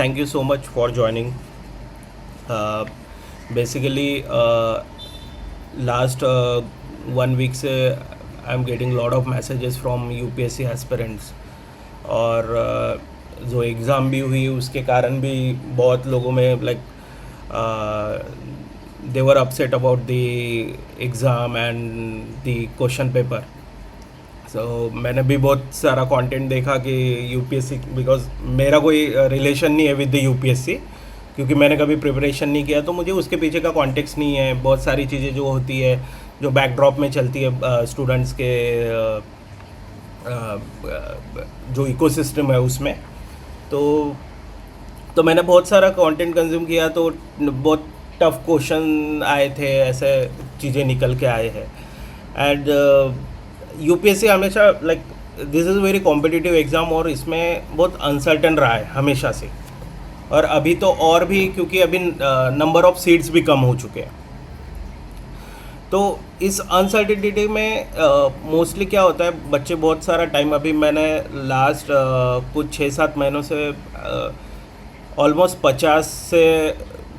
thank you so much for joining. Basically, last 1 week से I'm getting lot of messages from UPSC aspirants और जो exam भी हुई उसके कारण भी बहुत लोगों में like they were upset about the exam and the question paper. मैंने भी बहुत सारा कंटेंट देखा कि यूपीएससी, बिकॉज मेरा कोई रिलेशन नहीं है विद द यूपीएससी, क्योंकि मैंने कभी प्रिपरेशन नहीं किया, तो मुझे उसके पीछे का कॉन्टेक्स्ट नहीं है. बहुत सारी चीज़ें जो होती है, जो बैकड्रॉप में चलती है स्टूडेंट्स के जो इकोसिस्टम है उसमें, तो मैंने बहुत सारा कंटेंट कंज्यूम किया, तो बहुत टफ क्वेश्चन आए थे, ऐसे चीज़ें निकल के आए हैं. एंड यूपीएससी हमेशा like this is very competitive exam और इसमें बहुत अनसर्टन रहा है हमेशा से, और अभी तो और भी, क्योंकि अभी नंबर ऑफ सीट्स भी कम हो चुके हैं. तो इस अनसर्टिनिटी में मोस्टली क्या होता है, बच्चे बहुत सारा टाइम, अभी मैंने लास्ट कुछ 6-7 महीनों से ऑलमोस्ट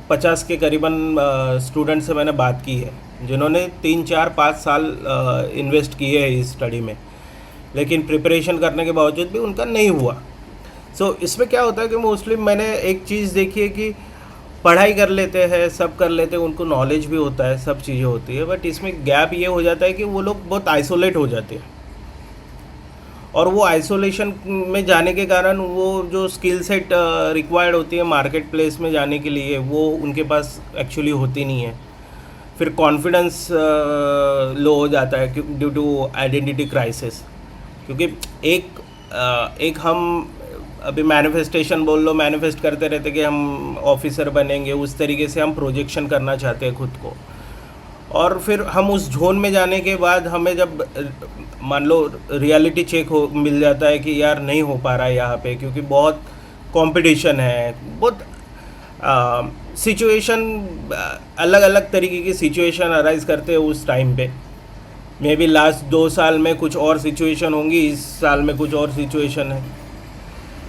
50 के करीबन स्टूडेंट से मैंने बात की है, जिन्होंने 3-4-5 साल इन्वेस्ट किए हैं इस स्टडी में, लेकिन प्रिपरेशन करने के बावजूद भी उनका नहीं हुआ. इसमें क्या होता है कि मोस्टली मैंने एक चीज़ देखी है कि पढ़ाई कर लेते हैं, सब कर लेते हैं, उनको नॉलेज भी होता है, सब चीज़ें होती है, बट इसमें गैप ये हो जाता है कि वो लोग बहुत आइसोलेट हो जाते हैं, और वो आइसोलेशन में जाने के कारण वो जो स्किल सेट रिक्वायर्ड होती है मार्केट प्लेस में जाने के लिए, वो उनके पास एक्चुअली होती नहीं है. फिर कॉन्फिडेंस लो हो जाता है ड्यू टू आइडेंटिटी क्राइसिस, क्योंकि एक हम अभी मैनिफेस्टेशन बोल लो, मैनिफेस्ट करते रहते कि हम ऑफिसर बनेंगे, उस तरीके से हम प्रोजेक्शन करना चाहते हैं खुद को, और फिर हम उस जोन में जाने के बाद हमें जब मान लो रियलिटी चेक हो मिल जाता है कि यार नहीं हो पा रहा है यहाँ पे, क्योंकि बहुत कंपटीशन है, बहुत सिचुएशन, अलग अलग तरीके की सिचुएशन अराइज करते हैं उस टाइम पे. मे बी लास्ट 2 साल में कुछ और सिचुएशन होंगी, इस साल में कुछ और सिचुएशन है,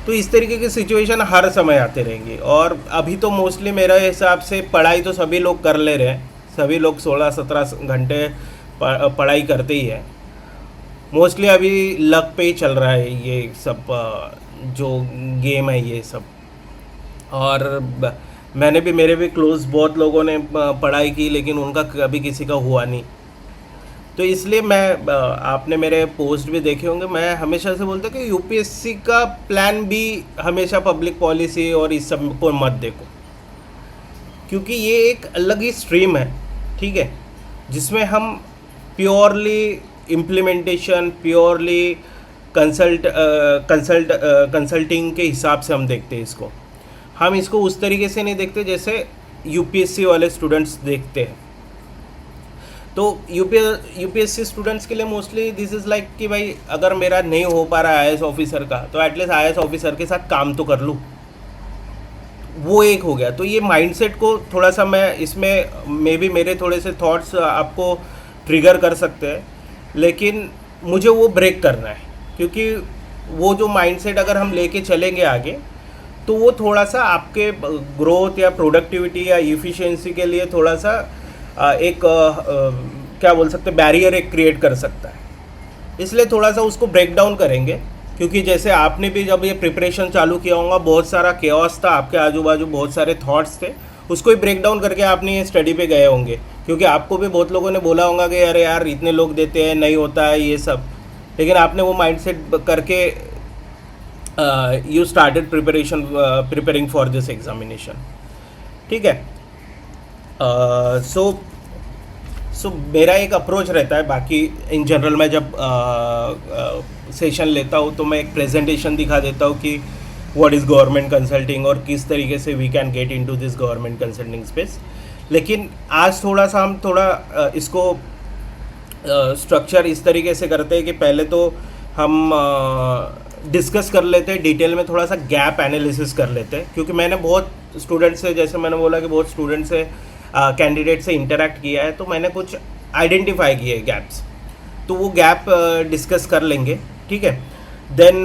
तो इस तरीके की सिचुएशन हर समय आते रहेंगी. और अभी तो मोस्टली मेरे हिसाब से पढ़ाई तो सभी लोग कर ले रहे हैं, सभी लोग 16-17 घंटे पढ़ाई करते ही है. मोस्टली अभी लक पे ही चल रहा है ये सब जो गेम है ये सब. और मैंने भी, मेरे भी क्लोज बहुत लोगों ने पढ़ाई की, लेकिन उनका कभी किसी का हुआ नहीं. तो इसलिए मैं, आपने मेरे पोस्ट भी देखे होंगे, मैं हमेशा से बोलता कि यूपीएससी का प्लान भी हमेशा पब्लिक पॉलिसी और इस सब को मत देखो, क्योंकि ये एक अलग ही स्ट्रीम है, ठीक है, जिसमें हम प्योरली इम्प्लीमेंटेशन, प्योरली कंसल्टिंग के हिसाब से हम देखते हैं इसको. हम इसको उस तरीके से नहीं देखते जैसे यूपीएससी वाले स्टूडेंट्स देखते हैं. तो यूपीएससी स्टूडेंट्स के लिए मोस्टली दिस इज़ लाइक कि भाई अगर मेरा नहीं हो पा रहा है आईएएस ऑफिसर का, तो एटलीस्ट आईएएस ऑफिसर के साथ काम तो कर लूँ, वो एक हो गया. तो ये माइंडसेट को थोड़ा सा मैं इसमें, मे बी मेरे थोड़े से थॉट्स आपको ट्रिगर कर सकते हैं, लेकिन मुझे वो ब्रेक करना है, क्योंकि वो जो माइंडसेट अगर हम लेके चलेंगे आगे, तो वो थोड़ा सा आपके ग्रोथ या प्रोडक्टिविटी या इफ़िशियंसी के लिए थोड़ा सा एक क्या बोल सकते, बैरियर एक क्रिएट कर सकता है. इसलिए थोड़ा सा उसको ब्रेक डाउन करेंगे, क्योंकि जैसे आपने भी जब ये प्रिपरेशन चालू किया होगा, बहुत सारा केओस था आपके आजू बाजू, बहुत सारे थॉट्स थे, उसको ही ब्रेक डाउन करके आपने ये स्टडी पे गए होंगे, क्योंकि आपको भी बहुत लोगों ने बोला होगा कि अरे यार इतने लोग देते हैं, नहीं होता है ये सब, लेकिन आपने वो माइंडसेट करके you started preparing for this examination, ठीक है. सो मेरा एक अप्रोच रहता है. बाकी इन जनरल मैं जब सेशन लेता हूँ तो मैं एक प्रेजेंटेशन दिखा देता हूँ कि व्हाट इज़ गवर्नमेंट कंसल्टिंग और किस तरीके से we can get into this government consulting space. लेकिन आज थोड़ा सा हम इसको स्ट्रक्चर इस तरीके से करते हैं कि पहले तो हम डिस्कस कर लेते हैं डिटेल में, थोड़ा सा गैप एनालिसिस कर लेते हैं, क्योंकि मैंने बहुत स्टूडेंट से, जैसे मैंने बोला कि बहुत स्टूडेंट से कैंडिडेट से इंटरेक्ट किया है, तो मैंने कुछ आइडेंटिफाई किए गैप्स, तो वो गैप डिस्कस कर लेंगे, ठीक है. देन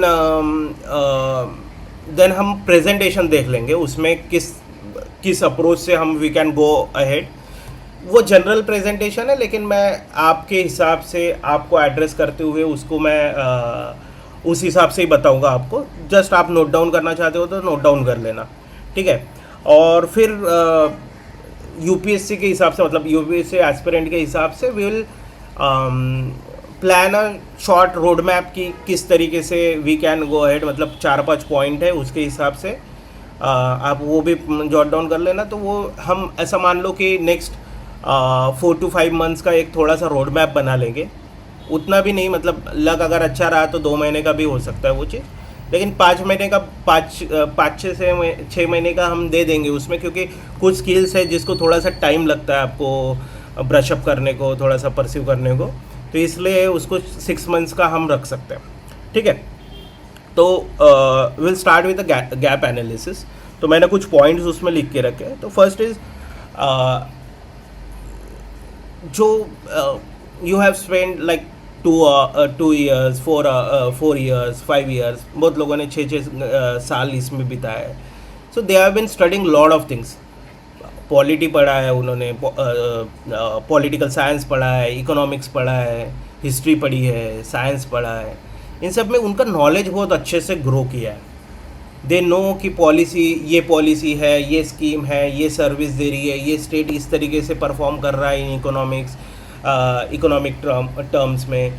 देन हम प्रेजेंटेशन देख लेंगे, उसमें किस किस अप्रोच से हम वी कैन गो अहेड। वो जनरल प्रेजेंटेशन है, लेकिन मैं आपके हिसाब से आपको एड्रेस करते हुए उसको मैं उस हिसाब से ही बताऊंगा आपको। जस्ट आप नोट डाउन करना चाहते हो तो नोट डाउन कर लेना, ठीक है। और फिर यूपीएससी के हिसाब से, मतलब यूपीएससी एस्पिरेंट के हिसाब से we will plan a short road map की किस तरीके से वी कैन गो अहेड, मतलब 4-5 पॉइंट है उसके हिसाब से आप वो भी जॉट डाउन कर लेना। तो वो हम ऐसा मान लो कि नेक्स्ट 4 to 5 मंथ्स का एक थोड़ा सा रोड मैप बना लेंगे। उतना भी नहीं, मतलब लक अगर अच्छा रहा तो 2 महीने का भी हो सकता है वो चीज़, लेकिन 5 महीने का 5-6 महीने का हम दे देंगे उसमें, क्योंकि कुछ स्किल्स है जिसको थोड़ा सा टाइम लगता है आपको ब्रशअप करने को, थोड़ा सा परस्यू करने को, तो इसलिए उसको 6 मंथ्स का हम रख सकते हैं, ठीक है। तो will start with gap analysis. तो मैंने कुछ पॉइंट्स उसमें लिख के रखे हैं। तो फर्स्ट इज जो you have spend like 2 years 4 years 5 years, बहुत लोगों ने 6 साल इसमें बिताया है। So they have been studying lot of things. Polity पढ़ा है उन्होंने, पॉलिटिकल साइंस पढ़ा है, इकोनॉमिक्स पढ़ा है, हिस्ट्री पढ़ी है, साइंस पढ़ा है। इन सब में उनका नॉलेज बहुत अच्छे से ग्रो किया है। दे नो कि पॉलिसी है, ये स्कीम है, ये सर्विस दे रही है, ये स्टेट इस तरीके से परफॉर्म कर रहा है इन इकोनॉमिक टर्म्स में,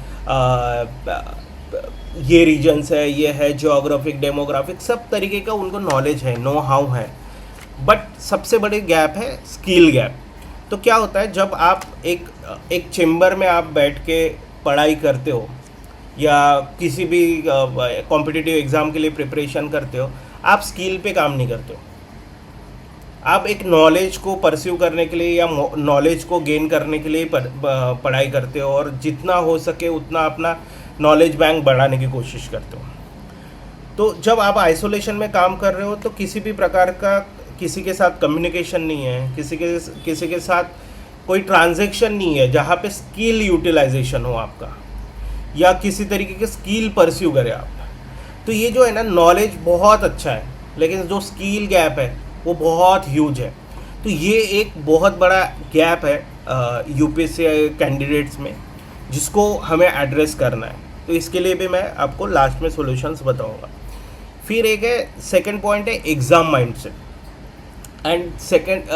ये रीजन्स है, ये है जोग्राफिक डेमोग्राफिक, सब तरीके का उनको नॉलेज है, नो हाउ है। बट सबसे बड़ी गैप है स्किल गैप। तो क्या होता है, जब आप एक चेम्बर में आप बैठ के पढ़ाई करते हो या किसी भी कॉम्पिटिटिव एग्ज़ाम के लिए प्रिपरेशन करते हो, आप स्किल पे काम नहीं करते हो। आप एक नॉलेज को परस्यू करने के लिए या नॉलेज को गेन करने के लिए पढ़ाई करते हो, और जितना हो सके उतना अपना नॉलेज बैंक बढ़ाने की कोशिश करते हो। तो जब आप आइसोलेशन में काम कर रहे हो तो किसी भी प्रकार का किसी के साथ कम्युनिकेशन नहीं है, किसी के साथ कोई ट्रांजैक्शन नहीं है जहाँ पे स्किल यूटिलाइजेशन हो आपका, या किसी तरीके के स्किल परस्यू करें आप। तो ये जो है ना, नॉलेज बहुत अच्छा है, लेकिन जो स्किल गैप है वो बहुत ह्यूज है। तो ये एक बहुत बड़ा गैप है यूपीएससी कैंडिडेट्स में, जिसको हमें एड्रेस करना है। तो इसके लिए भी मैं आपको लास्ट में सॉल्यूशंस बताऊंगा। फिर एक है सेकंड पॉइंट है एग्ज़ाम माइंडसेट, एंड सेकंड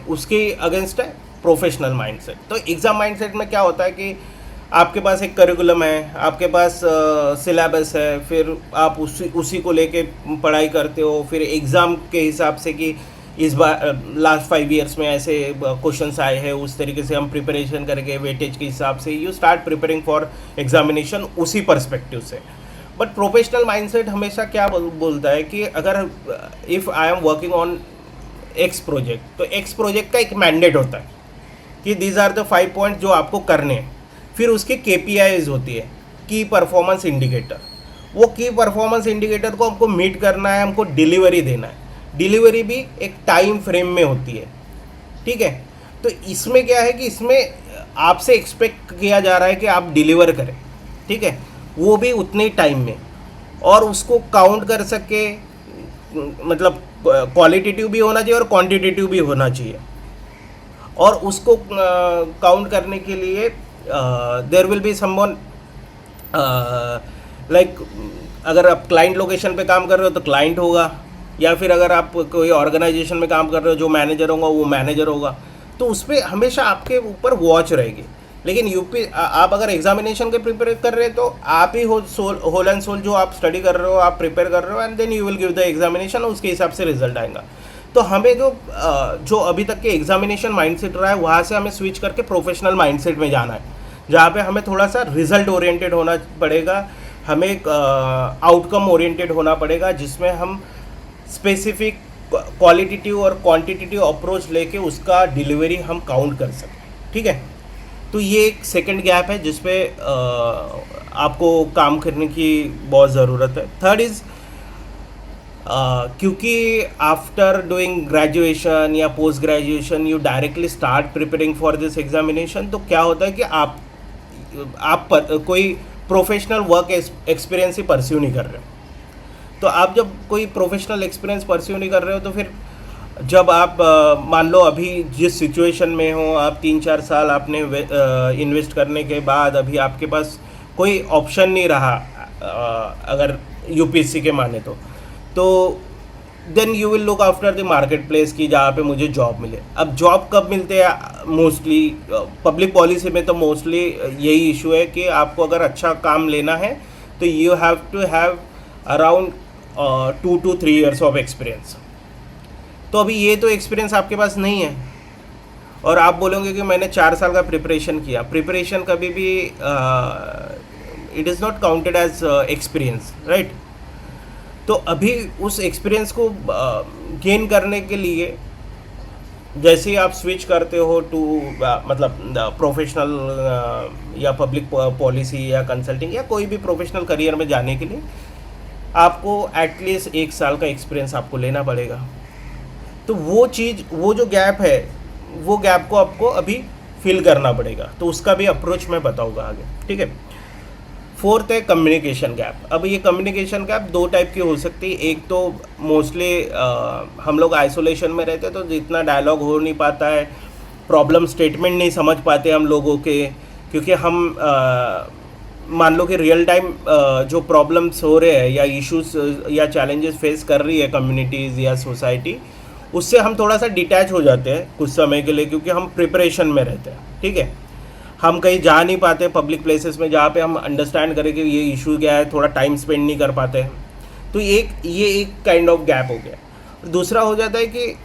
उसके अगेंस्ट है प्रोफेशनल माइंडसेट। तो एग्ज़ाम माइंडसेट में क्या होता है कि आपके पास एक करिकुलम है, आपके पास सिलेबस है, फिर आप उसी को लेके पढ़ाई करते हो। फिर एग्ज़ाम के हिसाब से कि इस बार लास्ट 5 years में ऐसे क्वेश्चंस आए हैं, उस तरीके से हम प्रिपरेशन करके वेटेज के हिसाब से you start preparing for examination उसी पर्सपेक्टिव से। बट प्रोफेशनल माइंडसेट हमेशा क्या बोलता है कि अगर if I am working on x project, तो एक्स प्रोजेक्ट का एक मैंडेट होता है कि दीज आर द 5 पॉइंट जो आपको करने हैं। फिर उसकी KPIs होती है, की परफॉर्मेंस इंडिकेटर। वो की परफॉर्मेंस इंडिकेटर को हमको मीट करना है, हमको डिलीवरी देना है। डिलीवरी भी एक टाइम फ्रेम में होती है, ठीक है। तो इसमें क्या है कि इसमें आपसे एक्सपेक्ट किया जा रहा है कि आप डिलीवर करें, ठीक है, वो भी उतने ही टाइम में, और उसको काउंट कर सके, मतलब क्वालिटेटिव भी होना चाहिए और क्वांटिटेटिव भी होना चाहिए। और उसको काउंट करने के लिए there will be someone, like अगर आप क्लाइंट लोकेशन पे काम कर रहे हो तो क्लाइंट होगा, या फिर अगर आप कोई ऑर्गेनाइजेशन में काम कर रहे हो जो मैनेजर होगा वो मैनेजर होगा। तो उस पर हमेशा आपके ऊपर वॉच रहेगी। लेकिन आप अगर एग्जामिनेशन के प्रिपेयर कर रहे हैं तो आप ही होल एंड सोल जो आप स्टडी कर रहे हो, आप प्रिपेयर कर रहे हो, and then you will give the examination, उसके हिसाब से रिजल्ट आएगा। तो हमें जो अभी तक के एग्जामिनेशन माइंडसेट रहा है, वहाँ से हमें स्विच करके प्रोफेशनल माइंडसेट में जाना है, जहाँ पे हमें थोड़ा सा रिजल्ट ओरिएंटेड होना पड़ेगा, हमें आउटकम ओरिएंटेड होना पड़ेगा, जिसमें हम स्पेसिफिक क्वालिटेटिव और क्वांटिटेटिव अप्रोच लेके उसका डिलीवरी हम काउंट कर सकें, ठीक है। तो ये एक सेकंड गैप है जिस पे आपको काम करने की बहुत ज़रूरत है। थर्ड इज़ क्योंकि आफ्टर डूइंग ग्रेजुएशन या post graduation you directly start preparing for this examination, तो क्या होता है कि आप कोई प्रोफेशनल वर्क एक्सपीरियंस ही परस्यू नहीं कर रहे। तो तो आप जब कोई प्रोफेशनल एक्सपीरियंस परस्यू नहीं कर रहे हो तो फिर जब आप मान लो अभी जिस सिचुएशन में हो, आप 3-4 साल आपने इन्वेस्ट करने के बाद अभी आपके पास कोई ऑप्शन नहीं रहा, अगर यूपीएससी के माने तो then you will look after the marketplace की जहाँ पे मुझे जॉब मिले। अब जॉब कब मिलते हैं? मोस्टली पब्लिक पॉलिसी में तो मोस्टली यही इशू है कि आपको अगर अच्छा काम लेना है तो you have to have around 2 to 3 years of experience. तो अभी ये तो एक्सपीरियंस आपके पास नहीं है और आप बोलोगे कि मैंने 4 साल का प्रिपरेशन किया। प्रिपरेशन कभी भी it is not counted as experience, right? तो अभी उस एक्सपीरियंस को गेन करने के लिए जैसे ही आप स्विच करते हो टू मतलब प्रोफेशनल या पब्लिक पॉलिसी या कंसल्टिंग या कोई भी प्रोफेशनल करियर में जाने के लिए आपको एटलीस्ट 1 साल का एक्सपीरियंस आपको लेना पड़ेगा। तो वो चीज़, वो जो गैप है, वो गैप को आपको अभी फिल करना पड़ेगा। तो उसका भी अप्रोच मैं बताऊंगा आगे, ठीक है। 4th है कम्युनिकेशन गैप। अब ये कम्युनिकेशन गैप 2 टाइप की हो सकती है। एक तो मोस्टली हम लोग आइसोलेशन में रहते हैं तो जितना डायलॉग हो नहीं पाता है, प्रॉब्लम स्टेटमेंट नहीं समझ पाते हम लोगों के, क्योंकि हम मान लो कि रियल टाइम जो प्रॉब्लम्स हो रहे हैं या इश्यूज या चैलेंजेस फेस कर रही है कम्युनिटीज़ या सोसाइटी, उससे हम थोड़ा सा डिटैच हो जाते हैं कुछ समय के लिए, क्योंकि हम प्रिपरेशन में रहते हैं, ठीक है। हम कहीं जा नहीं पाते पब्लिक प्लेसेस में जहाँ पे हम अंडरस्टैंड करें कि ये इशू क्या है, थोड़ा टाइम स्पेंड नहीं कर पाते हैं। तो ये एक काइंड ऑफ गैप हो गया। दूसरा हो जाता है कि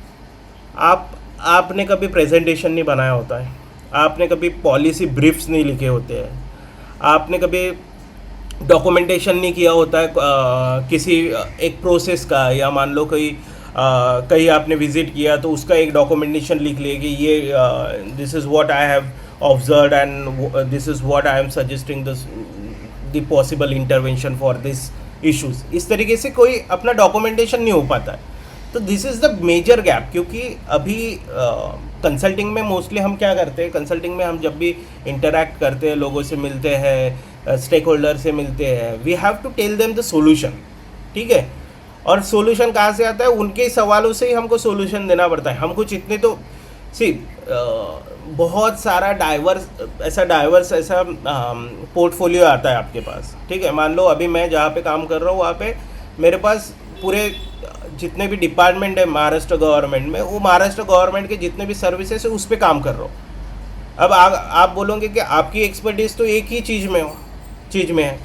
आपने कभी प्रेजेंटेशन नहीं बनाया होता है, आपने कभी पॉलिसी ब्रीफ्स नहीं लिखे होते हैं, आपने कभी डॉक्यूमेंटेशन नहीं किया होता है किसी एक प्रोसेस का, या मान लो कहीं आपने विजिट किया तो उसका एक डॉक्यूमेंटेशन लिख लिए कि ये this is what I have observed and this is what I am suggesting the possible intervention for this issues. इस तरीके से कोई अपना डॉक्यूमेंटेशन नहीं हो पाता है। तो this is the major gap, क्योंकि अभी कंसल्टिंग में मोस्टली हम क्या करते हैं, कंसल्टिंग में हम जब भी इंटरैक्ट करते हैं, लोगों से मिलते हैं, स्टेक होल्डर से मिलते हैं, we have to tell them the solution, ठीक है। और सोल्यूशन कहाँ से आता है? उनके सवालों से ही हमको सोल्यूशन देना पड़ता है। हम कुछ इतने तो बहुत सारा डाइवर्स ऐसा पोर्टफोलियो आता है आपके पास, ठीक है। मान लो अभी मैं जहाँ पे काम कर रहा हूँ वहाँ पे मेरे पास पूरे जितने भी डिपार्टमेंट है महाराष्ट्र गवर्नमेंट में, वो महाराष्ट्र गवर्नमेंट के जितने भी सर्विसेज है उस पर काम कर रहा हूँ। अब आप बोलोगे कि आपकी एक्सपर्टीज़ तो एक ही चीज़ में है,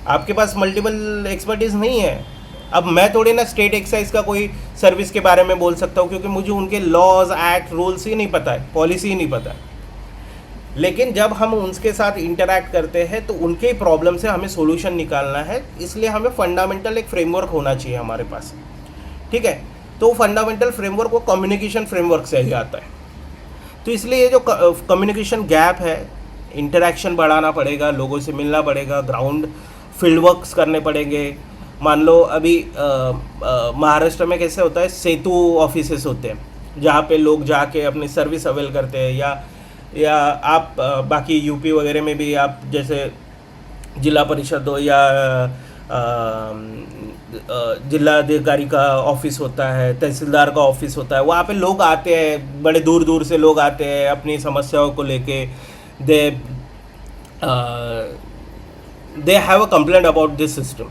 आपके पास मल्टीपल एक्सपर्टीज़ नहीं है। अब मैं थोड़ी ना स्टेट एक्साइज का कोई सर्विस के बारे में बोल सकता हूँ, क्योंकि मुझे उनके लॉज, एक्ट, रूल्स ही नहीं पता है, पॉलिसी ही नहीं पता है। लेकिन जब हम उनके साथ इंटरैक्ट करते हैं तो उनके प्रॉब्लम से हमें सोल्यूशन निकालना है, इसलिए हमें फंडामेंटल एक फ्रेमवर्क होना चाहिए हमारे पास, ठीक है। तो फंडामेंटल फ्रेमवर्क वो कम्युनिकेशन फ्रेमवर्क से ही आता है। तो इसलिए ये जो कम्युनिकेशन गैप है, इंटरैक्शन बढ़ाना पड़ेगा, लोगों से मिलना पड़ेगा, ग्राउंड फील्ड वर्क्स करने पड़ेंगे। मान लो अभी महाराष्ट्र में कैसे होता है, सेतु ऑफिसेस होते हैं जहाँ पे लोग जाके अपनी सर्विस अवेल करते हैं, या आप बाकी यूपी वगैरह में भी आप जैसे जिला परिषद हो या जिलाधिकारी का ऑफिस होता है, तहसीलदार का ऑफिस होता है, वहाँ पे लोग आते हैं, बड़े दूर दूर से लोग आते हैं अपनी समस्याओं को लेके। They have a complaint about this system,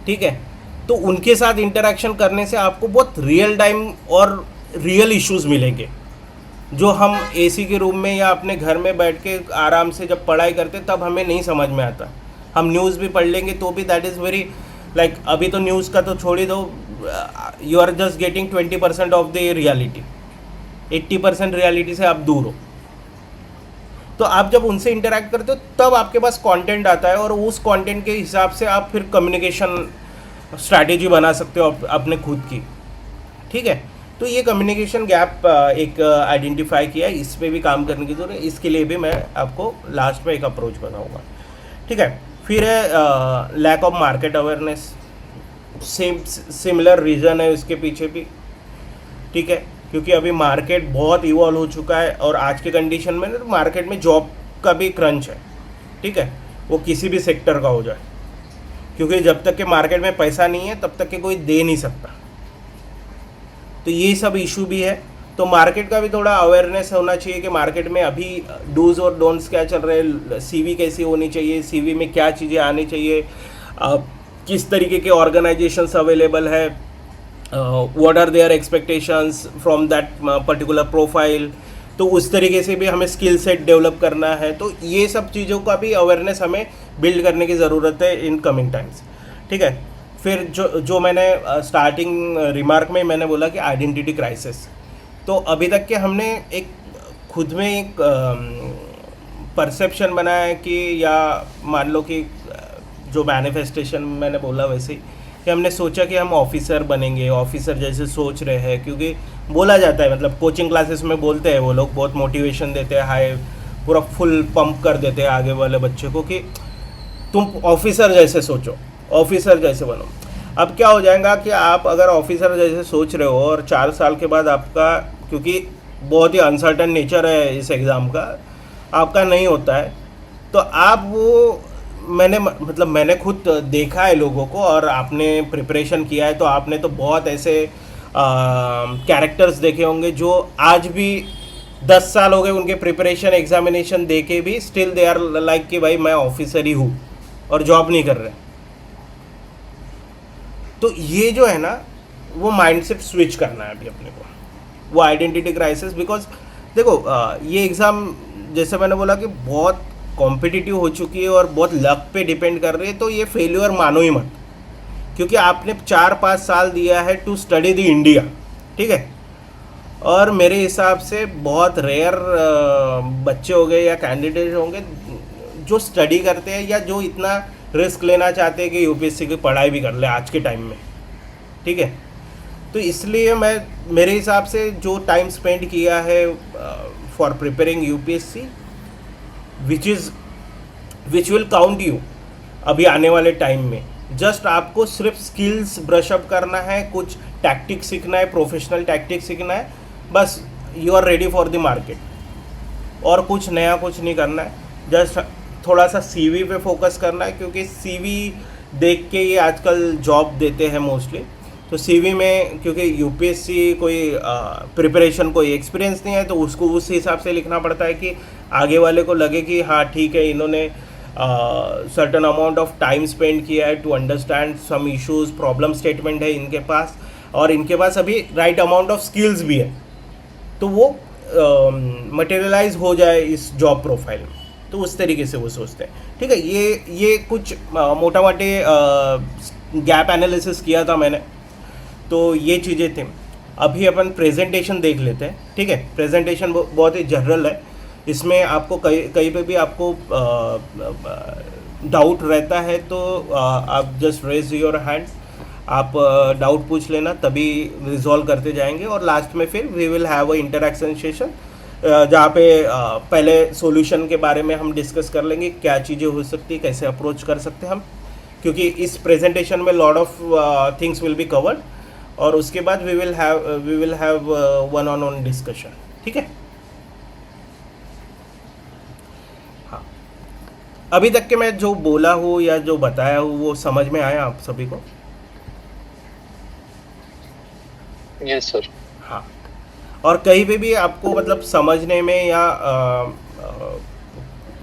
ठीक है। तो उनके साथ इंटरेक्शन करने से आपको बहुत रियल टाइम और रियल इश्यूज मिलेंगे, जो हम एसी के रूम में या अपने घर में बैठ के आराम से जब पढ़ाई करते तब हमें नहीं समझ में आता। हम न्यूज़ भी पढ़ लेंगे तो भी दैट इज़ वेरी लाइक, अभी तो न्यूज़ का तो छोड़ ही दो, you are just getting 20% of the reality, 80% reality से आप दूर हो। तो आप जब उनसे इंटरैक्ट करते हो तब आपके पास कंटेंट आता है, और उस कंटेंट के हिसाब से आप फिर कम्युनिकेशन स्ट्रैटेजी बना सकते हो अपने खुद की, ठीक है। तो ये कम्युनिकेशन गैप एक आइडेंटिफाई किया है, इस पर भी काम करने की जरूरत है। इसके लिए भी मैं आपको लास्ट में एक अप्रोच बताऊंगा, ठीक है। फिर है lack of market awareness, similar reason है उसके पीछे भी, ठीक है। क्योंकि अभी मार्केट बहुत इवॉल्व हो चुका है, और आज के कंडीशन में ना मार्केट में जॉब का भी क्रंच है, ठीक है, वो किसी भी सेक्टर का हो जाए। क्योंकि जब तक के मार्केट में पैसा नहीं है तब तक के कोई दे नहीं सकता। तो ये सब इशू भी है। तो मार्केट का भी थोड़ा अवेयरनेस होना चाहिए कि मार्केट में अभी डूज और डोंट्स क्या चल रहे हैं, सीवी कैसी होनी चाहिए, सीवी में क्या चीज़ें आनी चाहिए, किस तरीके के ऑर्गेनाइजेशंस अवेलेबल है, what are their expectations from that particular profile. तो उस तरीके से भी हमें स्किल सेट डेवलप करना है। तो ये सब चीज़ों का भी अवेयरनेस हमें बिल्ड करने की ज़रूरत है इन कमिंग टाइम्स। ठीक है। फिर जो मैंने स्टार्टिंग रिमार्क में मैंने बोला कि आइडेंटिटी क्राइसिस, तो अभी तक के हमने एक खुद में एक परसेप्शन बनाया है कि, या मान लो कि जो मैनिफेस्टेशन मैंने बोला वैसे ही, कि हमने सोचा कि हम ऑफिसर बनेंगे, ऑफिसर जैसे सोच रहे हैं। क्योंकि बोला जाता है, मतलब कोचिंग क्लासेस में बोलते हैं वो लोग, बहुत मोटिवेशन देते हैं, हाई पूरा फुल पंप कर देते हैं आगे वाले बच्चे को कि तुम ऑफिसर जैसे सोचो, ऑफिसर जैसे बनो। अब क्या हो जाएगा कि आप अगर ऑफिसर जैसे सोच रहे हो और 4 साल के बाद आपका, क्योंकि बहुत ही अनसर्टन नेचर है इस एग्ज़ाम का, आपका नहीं होता है, तो आप वो मैंने खुद देखा है लोगों को, और आपने प्रिपरेशन किया है तो आपने तो बहुत ऐसे कैरेक्टर्स देखे होंगे जो आज भी 10 साल हो गए उनके प्रिपरेशन एग्जामिनेशन दे के भी स्टिल दे आर लाइक कि भाई मैं ऑफिसर ही हूँ और जॉब नहीं कर रहे। तो ये जो है ना, वो माइंडसेट स्विच करना है अभी अपने को, वो आइडेंटिटी क्राइसिस। बिकॉज देखो ये एग्ज़ाम जैसे मैंने बोला कि बहुत कॉम्पिटिटिव हो चुकी है और बहुत लक पे डिपेंड कर रही है। तो ये फेल्यूर मानो ही मत, क्योंकि आपने 4-5 साल दिया है टू स्टडी द इंडिया। ठीक है। और मेरे हिसाब से बहुत रेयर बच्चे हो गए या कैंडिडेट होंगे जो स्टडी करते हैं या जो इतना रिस्क लेना चाहते हैं कि यूपीएससी की पढ़ाई भी कर ले आज के टाइम में। ठीक है। तो इसलिए मेरे हिसाब से जो टाइम स्पेंड किया है for preparing UPSC, which will count you अभी आने वाले टाइम में। जस्ट आपको सिर्फ स्किल्स ब्रशअप करना है, कुछ टैक्टिक्स सीखना है, प्रोफेशनल टैक्टिक्स सीखना है, बस you are ready for the market. और कुछ नया कुछ नहीं करना है, जस्ट थोड़ा सा सीवी पे फोकस करना है, क्योंकि सीवी देख के ये आजकल जॉब देते हैं मोस्टली। तो सीवी में क्योंकि यूपीएससी कोई प्रिपरेशन कोई एक्सपीरियंस नहीं है, तो उसको उस हिसाब से लिखना पड़ता है कि आगे वाले को लगे कि हाँ ठीक है, इन्होंने certain amount of time spend किया है to understand some issues, problem statement है इनके पास, और इनके पास अभी राइट अमाउंट ऑफ स्किल्स भी है, तो वो मटेरियलाइज हो जाए इस जॉब प्रोफाइल में। तो उस तरीके से वो सोचते हैं। ठीक है। ये कुछ मोटा मोटे गैप एनालिसिस किया था मैंने, तो ये चीज़ें थी। अभी अपन प्रेजेंटेशन देख लेते हैं। ठीक है। प्रेजेंटेशन बहुत ही जनरल है, इसमें आपको कहीं पे भी आपको डाउट रहता है तो आप जस्ट रेज योर हैंड्स, आप डाउट पूछ लेना, तभी रिजॉल्व करते जाएंगे। और लास्ट में फिर we will have a interaction session, जहाँ पे पहले सॉल्यूशन के बारे में हम डिस्कस कर लेंगे, क्या चीज़ें हो सकती है, कैसे अप्रोच कर सकते हैं हम, क्योंकि इस प्रेजेंटेशन में lot of things will be covered. और उसके बाद we will have one on one discussion. ठीक है। हाँ, अभी तक के मैं जो बोला हूँ या जो बताया हूँ वो समझ में आया आप सभी को? Yes sir. हाँ। और कहीं पे भी आपको मतलब समझने में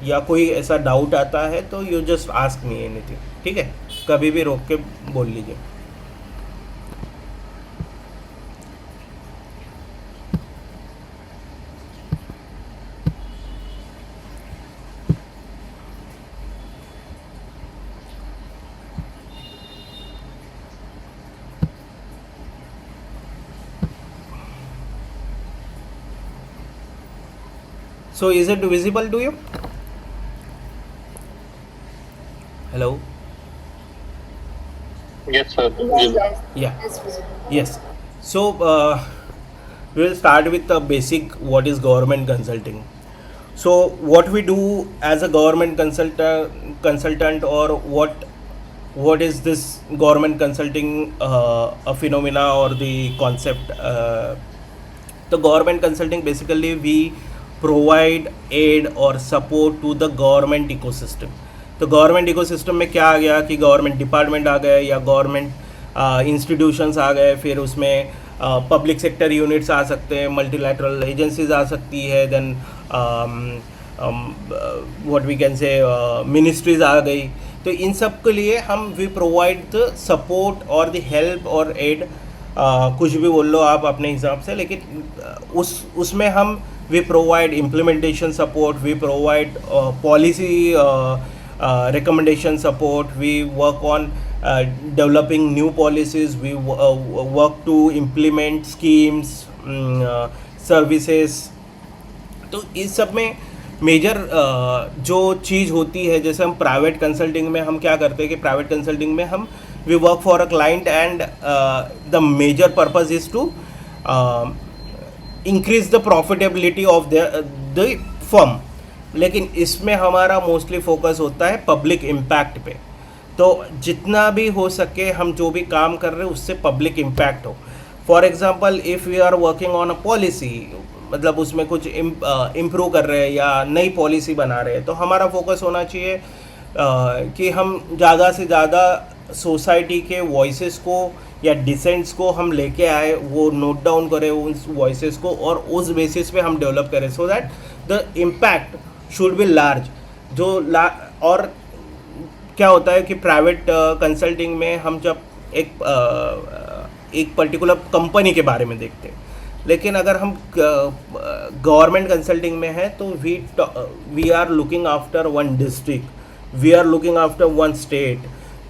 या कोई ऐसा डाउट आता है तो you just ask me anything. ठीक है। कभी भी रोक के बोल लीजिए। So is it visible to you? Hello? Yes sir. Yeah. Yes. So we will start with the basic, what is government consulting. So what we do as a government consultant, or what is this government consulting a phenomena or the concept? The government consulting, basically we provide aid or support to the government ecosystem. तो government ecosystem में क्या आ गया कि government department आ गए या government institutions आ गए, फिर उसमें पब्लिक सेक्टर यूनिट्स आ सकते हैं, मल्टीलैटरल एजेंसीज आ सकती है, then what we can say ministries आ गई। तो इन सब के लिए हम वी प्रोवाइड द सपोर्ट और द हेल्प और एड, कुछ भी बोल लो आप अपने हिसाब से, लेकिन उसमें हम we provide implementation support, we provide policy recommendation support, we work on developing new policies, we work to implement schemes, services। तो इस सब में मेजर जो चीज़ होती है, जैसे हम प्राइवेट कंसल्टिंग में हम क्या करते हैं कि प्राइवेट कंसल्टिंग में हम we work for a client and the major purpose is to increase the profitability of the firm. लेकिन इसमें हमारा मोस्टली फोकस होता है पब्लिक इम्पैक्ट पे। तो जितना भी हो सके हम जो भी काम कर रहे हैं उससे पब्लिक इम्पैक्ट हो। For example if we are working on a policy, मतलब उसमें कुछ इम्प्रूव कर रहे हैं या नई पॉलिसी बना रहे हैं, तो हमारा फोकस होना चाहिए कि हम ज़्यादा से ज़्यादा सोसाइटी के वॉइसेस को या डिसेंट्स को हम लेके आए, वो नोट डाउन करें उस वॉइसेस को और उस बेसिस पे हम डेवलप करें, so that the impact should be large. और क्या होता है कि प्राइवेट कंसल्टिंग में हम जब एक पर्टिकुलर कंपनी के बारे में देखते हैं, लेकिन अगर हम गवर्नमेंट कंसल्टिंग में हैं तो we are looking after one district, we are looking after one state,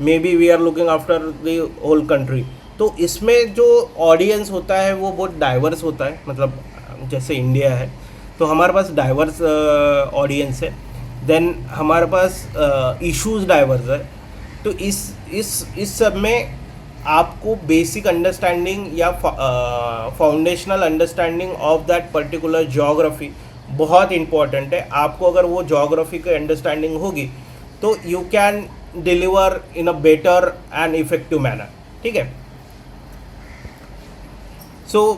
maybe we are looking after the whole country. तो इसमें जो ऑडियंस होता है वो बहुत डाइवर्स होता है, मतलब जैसे इंडिया है तो हमारे पास डाइवर्स ऑडियंस है, देन हमारे पास इश्यूज डाइवर्स है। तो इस सब में आपको बेसिक अंडरस्टैंडिंग या foundational understanding of that particular geography बहुत इम्पॉर्टेंट है। आपको अगर वो जोग्राफी की अंडरस्टैंडिंग होगी तो you can deliver in a better and effective manner, ठीक है। So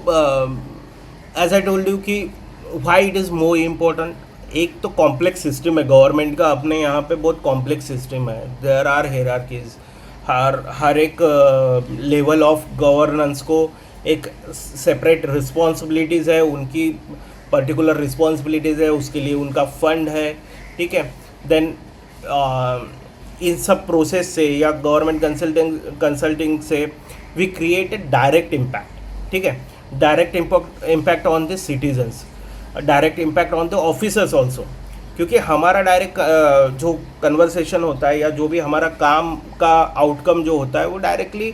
as I told you कि why it is more important, एक तो कॉम्प्लेक्स सिस्टम है गवर्नमेंट का, अपने यहाँ पे बहुत कॉम्प्लेक्स सिस्टम है, देयर आर हायरार्कीज, हर एक लेवल ऑफ गवर्नेंस को एक सेपरेट रिस्पॉन्सिबिलिटीज़ है, उनकी पर्टिकुलर रिस्पॉन्सिबिलिटीज़ है, उसके लिए उनका फंड है, ठीक है। देन इन सब प्रोसेस से या गवर्नमेंट कंसल्टिंग से we create a direct impact, ठीक है, direct impact on the citizens, direct impact on the officers also, क्योंकि हमारा डायरेक्ट जो कन्वर्सेशन होता है या जो भी हमारा काम का आउटकम जो होता है वो डायरेक्टली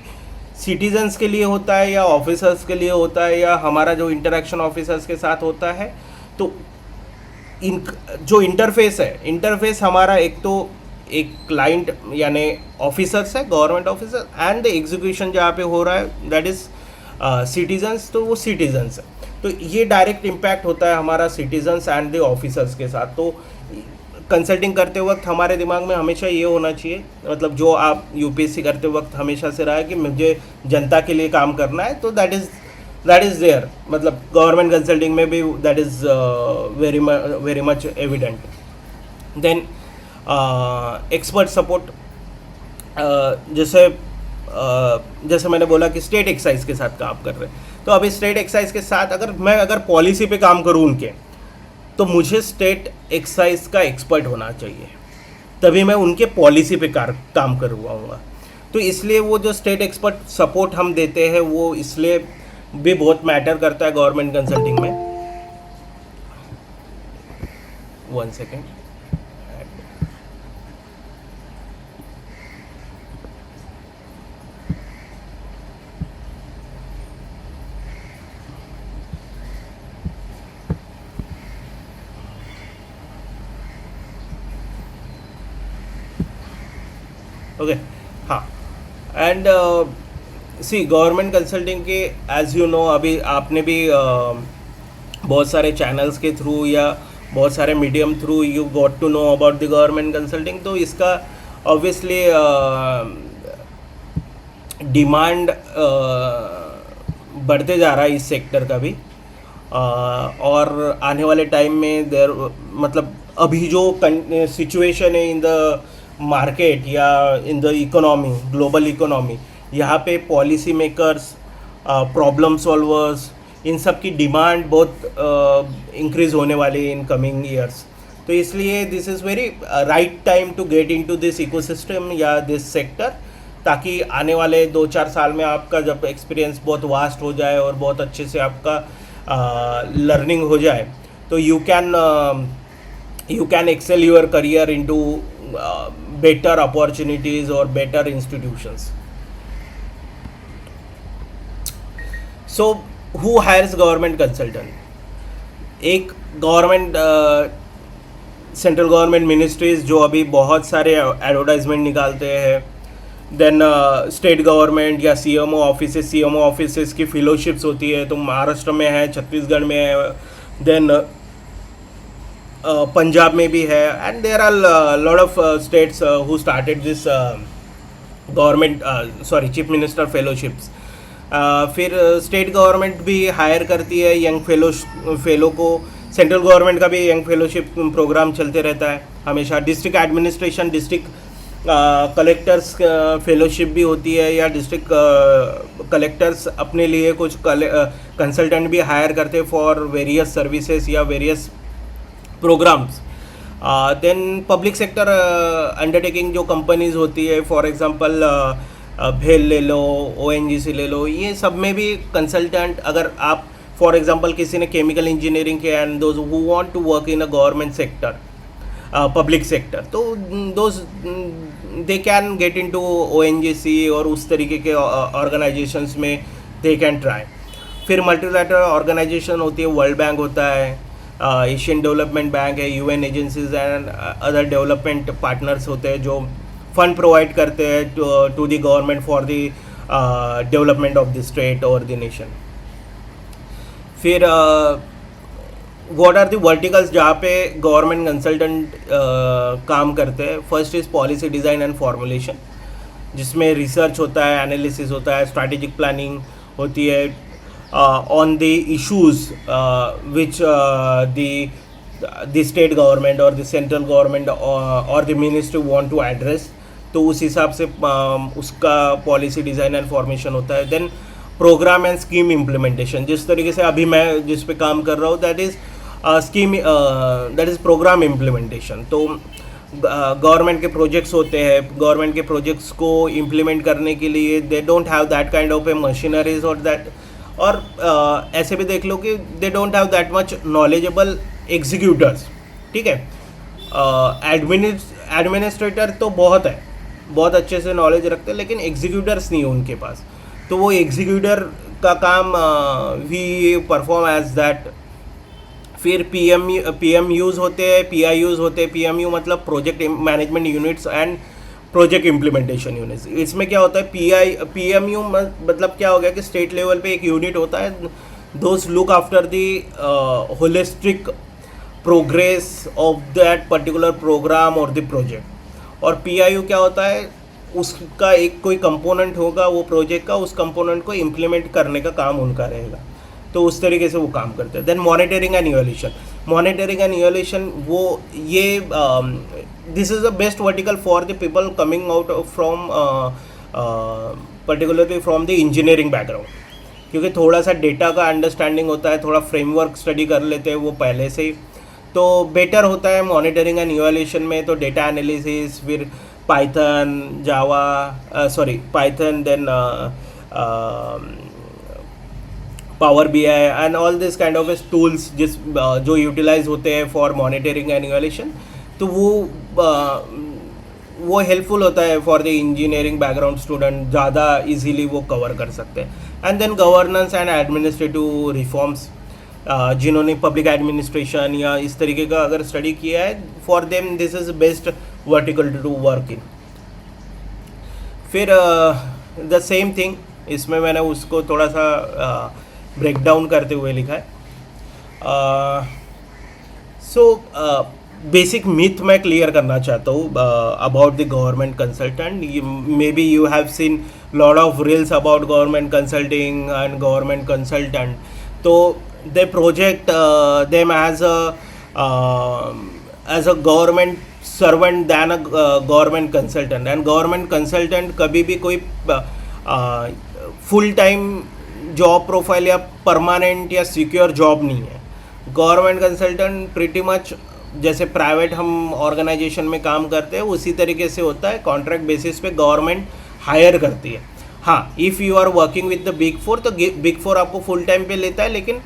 सिटीजन्स के लिए होता है या ऑफिसर्स के लिए होता है या हमारा जो इंटरेक्शन ऑफिसर्स के साथ होता है। तो जो इंटरफेस हमारा एक तो एक क्लाइंट यानी ऑफिसर्स है, government officer, and the execution जहाँ पे हो रहा है दैट इज़ सिटीजन्स, तो वो सिटीजन्स है। तो ये डायरेक्ट इम्पैक्ट होता है हमारा सिटीजन्स एंड द ऑफिसर्स के साथ। तो कंसल्टिंग करते वक्त हमारे दिमाग में हमेशा ये होना चाहिए, मतलब जो आप यूपीएससी करते वक्त हमेशा से रहा है कि मुझे जनता के लिए काम करना है, तो दैट इज़ देयर, मतलब गवर्नमेंट कंसल्टिंग में भी that is very much evident. Then expert support, जैसे मैंने बोला कि स्टेट एक्साइज के साथ काम कर रहे हैं, तो अभी स्टेट एक्साइज के साथ अगर पॉलिसी पे काम करूँ उनके, तो मुझे स्टेट एक्साइज का एक्सपर्ट होना चाहिए, तभी मैं उनके पॉलिसी पे काम करवाऊँगा। तो इसलिए वो जो स्टेट एक्सपर्ट सपोर्ट हम देते हैं वो इसलिए भी बहुत मैटर करता है गवर्नमेंट कंसल्टिंग में। 1 सेकेंड। ओके, हाँ, एंड सी गवर्नमेंट कंसल्टिंग के एज यू नो, अभी आपने भी बहुत सारे चैनल्स के थ्रू या बहुत सारे medium through you got to know about the government consulting. तो इसका ऑब्वियसली डिमांड बढ़ते जा रहा है इस सेक्टर का भी, और आने वाले टाइम में मतलब अभी जो सिचुएशन है इन द मार्केट या in the economy, global economy, यहाँ पे पॉलिसी मेकर्स, प्रॉब्लम सॉल्वर्स, इन सब की डिमांड बहुत इंक्रीज़ होने वाली है इन कमिंग ईयर्स. तो इसलिए this is very right time to get into this ecosystem या दिस सेक्टर, ताकि आने वाले 2-4 साल में आपका जब एक्सपीरियंस बहुत वास्ट हो जाए और बहुत अच्छे से आपका लर्निंग हो जाए, तो you can excel your career into better opportunities और better institutions. So who hires government consultant? एक गवर्नमेंट सेंट्रल गवर्नमेंट मिनिस्ट्रीज जो अभी बहुत सारे एडवर्टाइजमेंट निकालते हैं, देन स्टेट गवर्नमेंट या सीएमओ ऑफिसेस की फेलोशिप्स होती है, तो महाराष्ट्र में है, छत्तीसगढ़ में है, देन पंजाब में भी है, and there are lot of states who started this government chief minister fellowships. फिर स्टेट गवर्नमेंट भी हायर करती है यंग फेलो को. सेंट्रल गवर्नमेंट का भी यंग फेलोशिप प्रोग्राम चलते रहता है हमेशा. District administration, district collectors fellowship भी होती है, या डिस्ट्रिक्ट कलेक्टर्स अपने लिए कुछ कंसल्टेंट भी हायर करते हैं फॉर वेरियस सर्विसेज या various programmes. Then public sector undertaking जो कंपनीज होती है, फॉर एग्जांपल भेल ले लो, ONGC ले लो, ये सब में भी कंसल्टेंट, अगर आप फॉर एग्जांपल किसी ने केमिकल इंजीनियरिंग किया and those who want to work in a government sector, public sector, तो those they can get into ONGC और उस तरीके के ऑर्गेनाइजेशंस में दे कैन ट्राई. फिर मल्टीलैटरल ऑर्गेनाइजेशन होती है, वर्ल्ड बैंक होता है, एशियन डेवलपमेंट बैंक है, UN agencies and other development partners होते हैं जो फंड प्रोवाइड करते हैं to the government for the development of the state और द नेशन. फिर व्हाट आर द वर्टिकल्स जहाँ पे गवर्नमेंट कंसल्टेंट काम करते हैं? First is policy design and formulation, जिसमें रिसर्च होता है, एनालिसिस होता है, स्ट्रैटेजिक प्लानिंग होती है on the issues which the state government और द सेंट्रल गवर्नमेंट और the ministry want to address. तो उस हिसाब से उसका पॉलिसी डिज़ाइन एंड फॉर्मेशन होता है. Then programme and scheme implementation, जिस तरीके से अभी मैं जिस पे काम कर रहा हूँ, दैट इज़ प्रोग्राम इम्प्लीमेंटेशन. तो गवर्नमेंट के प्रोजेक्ट्स होते हैं, गवर्नमेंट के प्रोजेक्ट्स को इम्प्लीमेंट करने के लिए they don't have that kind of A machineries और दैट, और ऐसे भी देख लो कि they don't have that much knowledgeable executors. ठीक है, एडमिनिस्ट्रेटर तो बहुत है, बहुत अच्छे से नॉलेज रखते हैं, लेकिन एग्जीक्यूटर्स नहीं है उनके पास. तो वो एग्जीक्यूटर का काम वी परफॉर्म एज दैट. फिर PMUs होते हैं, PIUs होते हैं. PMU मतलब project management units and project implementation units. इसमें क्या होता है, PMU मतलब क्या हो गया कि स्टेट लेवल पे एक यूनिट होता है, those look after the holistic progress of that particular programme और द प्रोजेक्ट. और PIU क्या होता है, उसका एक कोई कंपोनेंट होगा वो प्रोजेक्ट का, उस कंपोनेंट को इम्प्लीमेंट करने का काम उनका रहेगा. तो उस तरीके से वो काम करते हैं. देन मॉनिटरिंग एंड इवैल्यूएशन, वो ये this is the best vertical for the people coming out from particularly from the engineering background, क्योंकि थोड़ा सा डेटा का अंडरस्टैंडिंग होता है, थोड़ा फ्रेमवर्क स्टडी कर लेते हैं वो पहले से ही, तो बेटर होता है मॉनिटरिंग एंड इवैल्यूएशन में. तो डेटा एनालिसिस, फिर Python, then power BI and all this kind of tools जो यूटिलाइज होते हैं फॉर मॉनिटरिंग एंड इवैल्यूएशन. तो वो हेल्पफुल होता है for the engineering background student, ज़्यादा इजीली वो कवर कर सकते हैं. And then governance and administrative reforms, जिन्होंने पब्लिक एडमिनिस्ट्रेशन या इस तरीके का अगर स्टडी किया है, for them this is best vertical to work in. फिर द सेम थिंग, इसमें मैंने उसको थोड़ा सा ब्रेक डाउन करते हुए लिखा है. सो बेसिक मिथ मैं क्लियर करना चाहता हूँ about the government consultant. May be you have seen lot of reels about government consulting and government consultant. तो they project them as a government servant then a government consultant, and government consultant कभी भी कोई full time job profile या permanent या secure job नहीं है। Government consultant pretty much जैसे private हम ऑर्गेनाइजेशन में काम करते हैं उसी तरीके से होता है, कॉन्ट्रैक्ट बेसिस पे गवर्नमेंट हायर करती है। हाँ, if you are working with the big four तो बिग फोर आपको फुल टाइम पे लेता है, लेकिन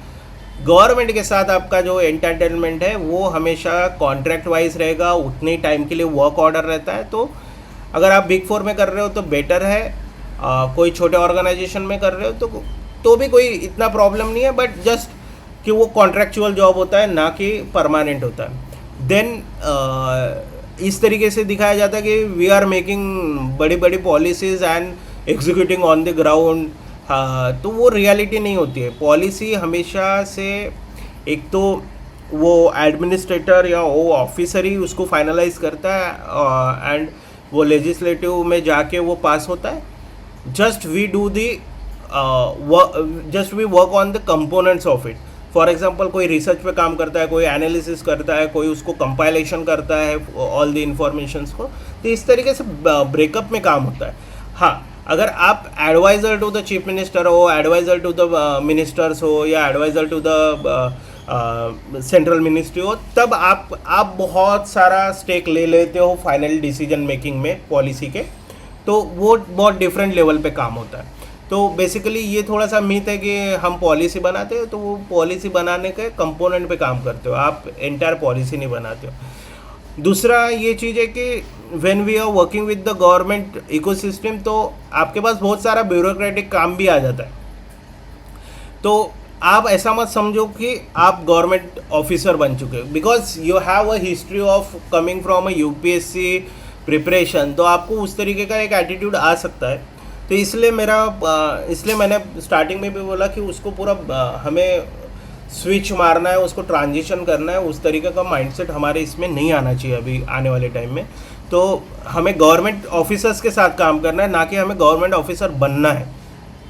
गवर्नमेंट के साथ आपका जो एंटरटेनमेंट है वो हमेशा कॉन्ट्रैक्ट वाइज रहेगा, उतने टाइम के लिए वर्क ऑर्डर रहता है। तो अगर आप बिग फोर में कर रहे हो तो बेटर है, कोई छोटे ऑर्गेनाइजेशन में कर रहे हो तो भी कोई इतना प्रॉब्लम नहीं है, बट जस्ट कि वो कॉन्ट्रैक्चुअल जॉब होता है ना कि परमानेंट होता है। देन इस तरीके से दिखाया जाता है कि वी आर मेकिंग बड़ी बड़ी policies and executing on the ground. तो वो रियलिटी नहीं होती है। पॉलिसी हमेशा से एक तो वो एडमिनिस्ट्रेटर या वो ऑफिसर ही उसको फाइनलाइज करता है एंड वो लेजिस्लेटिव में जाके वो पास होता है। Just we do the just we work on the components of it. For example कोई रिसर्च पे काम करता है, कोई एनालिसिस करता है, कोई उसको कंपाइलेशन करता है ऑल द इंफॉर्मेशंस को। तो इस तरीके से ब्रेकअप में काम होता है। हाँ, अगर आप advisor to the chief minister हो, एडवाइज़र टू द मिनिस्टर्स हो या advisor to the central ministry हो, तब आप बहुत सारा स्टेक ले लेते हो फाइनल डिसीजन मेकिंग में पॉलिसी के। तो वो बहुत डिफरेंट लेवल पे काम होता है। तो बेसिकली ये थोड़ा सा मिथ है कि हम पॉलिसी बनाते हो तो वो पॉलिसी बनाने के कंपोनेंट पे काम करते हो, आप एंटायर पॉलिसी नहीं बनाते हो। दूसरा ये चीज़ है कि when we are working with the government ecosystem तो आपके पास बहुत सारा ब्यूरोक्रेटिक काम भी आ जाता है। तो आप ऐसा मत समझो कि आप गवर्नमेंट ऑफिसर बन चुके हो, because you have a history of coming from a UPSC preparation. तो आपको उस तरीके का एक एटीट्यूड आ सकता है। तो इसलिए मैंने स्टार्टिंग में भी बोला कि उसको पूरा हमें स्विच मारना है, उसको ट्रांजिशन करना है। उस तरीके का माइंडसेट हमारे इसमें नहीं आना चाहिए अभी आने वाले टाइम में। तो हमें गवर्नमेंट ऑफिसर्स के साथ काम करना है, ना कि हमें गवर्नमेंट ऑफिसर बनना है।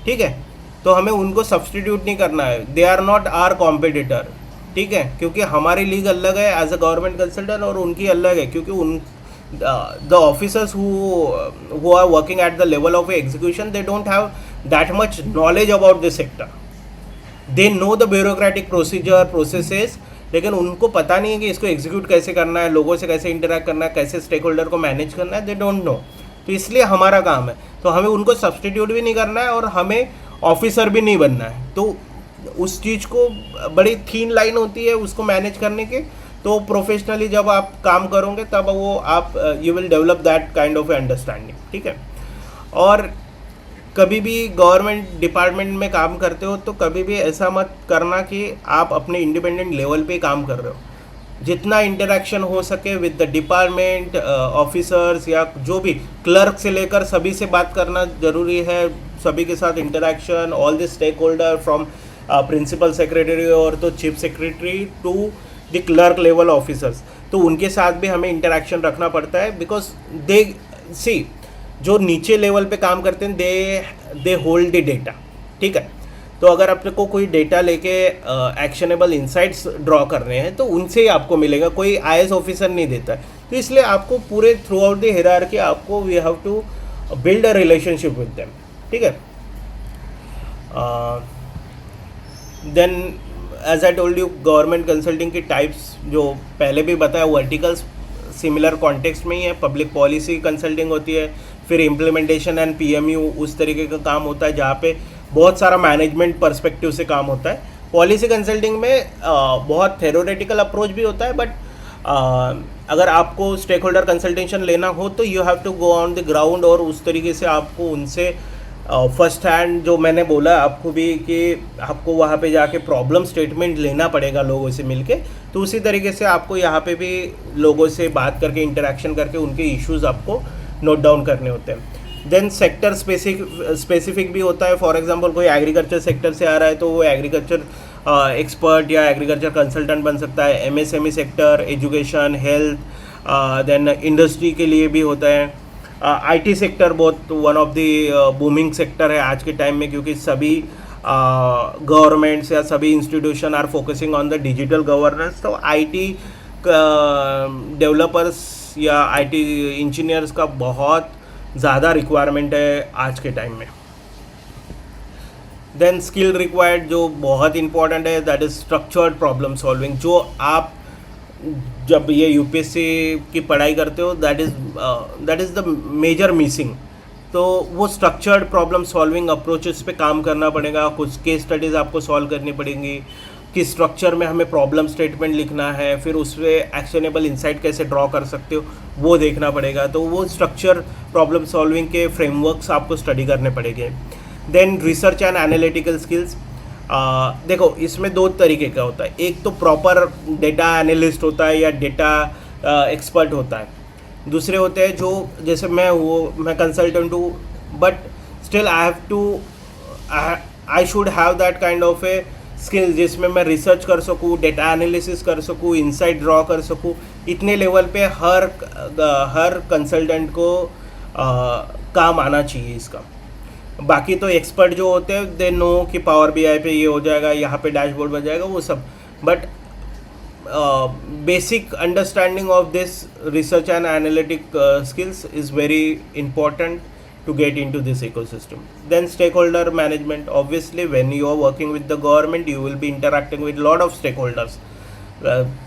ठीक है, तो हमें उनको सब्सटीट्यूट नहीं करना है। They are not our competitor. ठीक है, क्योंकि हमारी लीग अलग है एज अ गवर्नमेंट कंसल्टेंट और उनकी अलग है, क्योंकि the officers who are working at the level of execution, they don't have that much knowledge about the sector. They know the bureaucratic processes, लेकिन उनको पता नहीं है कि इसको एग्जीक्यूट कैसे करना है, लोगों से कैसे इंटरेक्ट करना है, कैसे स्टेक होल्डर को मैनेज करना है। They don't know. तो इसलिए हमारा काम है, तो हमें उनको सब्सटीट्यूट भी नहीं करना है और हमें ऑफिसर भी नहीं बनना है। तो उस चीज़ को बड़ी थीन लाइन होती है उसको मैनेज करने के। तो प्रोफेशनली जब आप काम करोगे तब वो आप you will develop that kind of understanding. ठीक है, और कभी भी गवर्नमेंट डिपार्टमेंट में काम करते हो तो कभी भी ऐसा मत करना कि आप अपने इंडिपेंडेंट लेवल पे काम कर रहे हो। जितना इंटरेक्शन हो सके विद द डिपार्टमेंट ऑफिसर्स या जो भी क्लर्क से लेकर सभी से बात करना ज़रूरी है। सभी के साथ interaction, all the stakeholder from principal secretary और to chief secretary to the clerk level officers, तो उनके साथ भी हमें इंटरेक्शन रखना पड़ता है। बिकॉज दे सी जो नीचे लेवल पे काम करते हैं दे होल्ड द डेटा। ठीक है, तो अगर अपने को कोई डेटा लेके एक्शनेबल इंसाइट्स ड्रॉ कर रहे हैं तो उनसे ही आपको मिलेगा, कोई आईएएस ऑफिसर नहीं देता है। तो इसलिए आपको पूरे थ्रू आउट द हायरार्की आपको we have to build a relationship with them. ठीक है, then as I told you government consulting की टाइप्स जो पहले भी बताया, वर्टिकल्स सिमिलर कॉन्टेक्स्ट में ही है। पब्लिक पॉलिसी कंसल्टिंग होती है, फिर इम्प्लीमेंटेशन एंड पीएमयू उस तरीके का काम होता है जहाँ पे बहुत सारा मैनेजमेंट पर्सपेक्टिव से काम होता है। पॉलिसी कंसल्टिंग में बहुत थ्योरेटिकल अप्रोच भी होता है, बट अगर आपको स्टेक होल्डर कंसल्टेशन लेना हो तो you have to go on the ground और उस तरीके से आपको उनसे फर्स्ट हैंड जो मैंने बोला आपको भी कि आपको वहाँ पे जाके प्रॉब्लम स्टेटमेंट लेना पड़ेगा लोगों से मिलके। तो उसी तरीके से आपको यहाँ पे भी लोगों से बात करके इंटरेक्शन करके उनके इश्यूज़ आपको नोट डाउन करने होते हैं। देन सेक्टर स्पेसिफिक भी होता है। फॉर एग्जांपल कोई एग्रीकल्चर सेक्टर से आ रहा है तो वो एग्रीकल्चर एक्सपर्ट या एग्रीकल्चर कंसल्टेंट बन सकता है। MSME sector, education, health, then industry के लिए भी होता है। आईटी सेक्टर बहुत one of the booming sector है आज के टाइम में, क्योंकि सभी गवर्नमेंट्स या सभी institution are focusing on the digital governance. तो आईटी डेवलपर्स या आईटी इंजीनियर्स का बहुत ज़्यादा रिक्वायरमेंट है आज के टाइम में। देन स्किल रिक्वायर्ड जो बहुत इंपॉर्टेंट है, that is structured problem solving. जो आप जब ये यूपीएससी की पढ़ाई करते हो, that is the major missing. तो वो स्ट्रक्चर्ड प्रॉब्लम सॉल्विंग अप्रोचेस पे काम करना पड़ेगा। कुछ केस स्टडीज़ आपको सॉल्व करनी पड़ेंगी, किस स्ट्रक्चर में हमें प्रॉब्लम स्टेटमेंट लिखना है, फिर उस पर एक्शनेबल इंसाइट कैसे ड्रॉ कर सकते हो वो देखना पड़ेगा। तो वो स्ट्रक्चर प्रॉब्लम सॉल्विंग के फ्रेमवर्क्स आपको स्टडी करने पड़ेंगे। Then research and analytical skills. देखो इसमें दो तरीके का होता है, एक तो प्रॉपर डेटा एनालिस्ट होता है या डेटा एक्सपर्ट होता है, दूसरे होते हैं जो जैसे मैं कंसल्टेंट हूँ, but still I should have that kind of a skill जिसमें मैं रिसर्च कर सकूँ, डेटा एनालिसिस कर सकूँ, इंसाइट ड्रॉ कर सकूँ। इतने लेवल पे हर कंसल्टेंट को काम आना चाहिए इसका। बाकी तो एक्सपर्ट जो होते हैं दे नो कि पावर बीआई पे ये हो जाएगा, यहाँ पे डैशबोर्ड बन जाएगा, वो सब, but basic understanding of this research and analytic skills is very important to get into this ecosystem. Then stakeholder management. Obviously when you are working with the government you will be interacting with lot of stakeholders.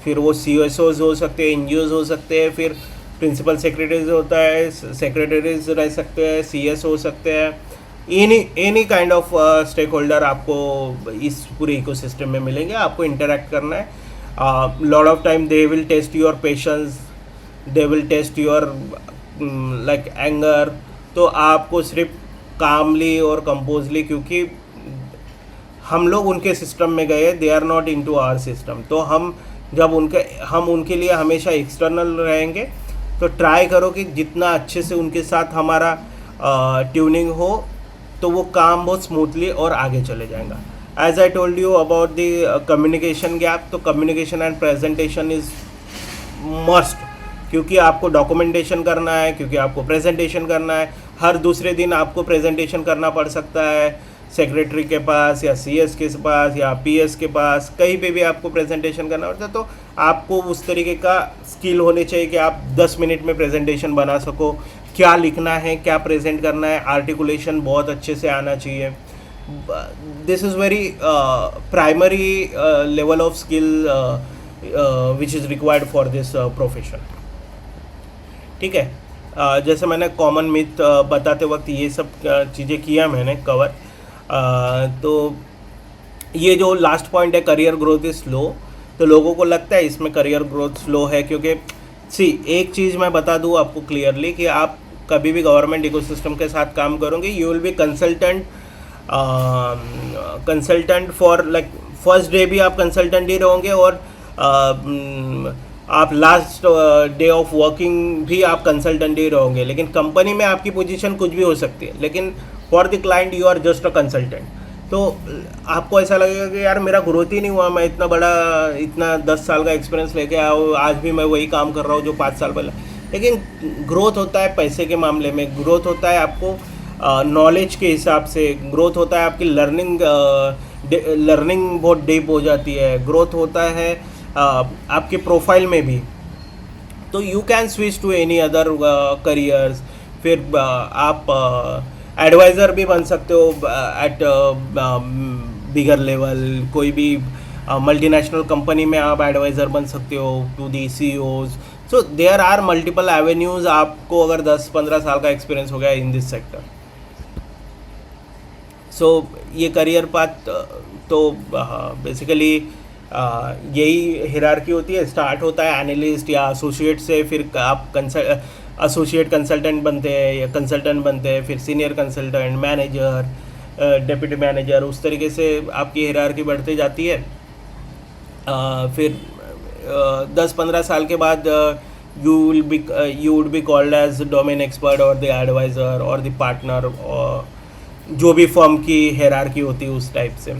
फिर वो CSOs हो सकते हैं, NGOs हो सकते हैं, फिर principal secretaries होता है, सेक्रेटरीज रह सकते हैं, CS हो सकते हैं, any kind of stakeholder आपको इस पूरे इकोसिस्टम में मिलेंगे। आपको इंटरेक्ट करना है। Lot of time they will test your patience, they will test your like anger. तो आपको सिर्फ कामली और कंपोजली, क्योंकि हम लोग उनके सिस्टम में गए, they are not into our system, तो हम उनके लिए हमेशा एक्सटर्नल रहेंगे। तो ट्राई करो कि जितना अच्छे से उनके साथ हमारा ट्यूनिंग हो तो वो काम बहुत स्मूथली और आगे चले जाएगा। As I told you about the communication gap, तो communication and presentation is must, क्योंकि आपको डॉक्यूमेंटेशन करना है, क्योंकि आपको प्रेजेंटेशन करना है। हर दूसरे दिन आपको प्रेजेंटेशन करना पड़ सकता है सेक्रेटरी के पास या CS के पास या PS के पास, कहीं पे भी आपको प्रेजेंटेशन करना पड़ता है। तो आपको उस तरीके का स्किल होने चाहिए कि आप 10 मिनट में प्रेजेंटेशन बना सको, क्या लिखना है, क्या प्रेजेंट करना है, आर्टिकुलेशन बहुत अच्छे से आना चाहिए। This is very primary level of skill which is required for this profession. ठीक है, जैसे मैंने कॉमन मिथ बताते वक्त ये सब चीज़ें किया मैंने कवर। तो ये जो लास्ट पॉइंट है, करियर ग्रोथ इज़ स्लो, तो लोगों को लगता है इसमें करियर ग्रोथ स्लो है, क्योंकि एक चीज़ मैं बता दूँ आपको क्लियरली कि आप कभी भी गवर्नमेंट इकोसिस्टम के साथ काम करोगे, you will be consultant for like first day भी आप कंसल्टेंट ही रहोगे, और आप लास्ट डे ऑफ वर्किंग भी आप कंसल्टेंट ही रहोगे। लेकिन कंपनी में आपकी पोजीशन कुछ भी हो सकती है, लेकिन for the client you are just a consultant. तो आपको ऐसा लगेगा कि यार मेरा ग्रोथ ही नहीं हुआ, मैं इतना 10 साल का एक्सपीरियंस लेके आया हूँ, आज भी मैं वही काम कर रहा हूँ जो 5 साल पहले। लेकिन ग्रोथ होता है पैसे के मामले में, ग्रोथ होता है आपको नॉलेज के हिसाब से, ग्रोथ होता है आपकी लर्निंग बहुत डीप हो जाती है, ग्रोथ होता है आपके प्रोफाइल में भी। तो you can switch to any other careers. फिर आप एडवाइज़र भी बन सकते हो एट बिगर लेवल, कोई भी मल्टीनेशनल कंपनी में आप एडवाइज़र बन सकते हो to the CEOs। So there are multiple avenues, आपको अगर 10-15 साल का एक्सपीरियंस हो गया इन दिस सेक्टर। सो ये करियर पाथ तो बेसिकली यही हिरार्की होती है। स्टार्ट होता है एनालिस्ट या एसोसिएट से, फिर आप एसोसिएट कंसल्टेंट बनते हैं या कंसल्टेंट बनते हैं, फिर senior consultant, manager, deputy manager, उस तरीके से आपकी हिरार्की बढ़ती जाती है। फिर 10-15 साल के बाद you would be called as domain expert और the advisor और the partner, और जो भी फर्म की हिरार्की होती है उस टाइप से।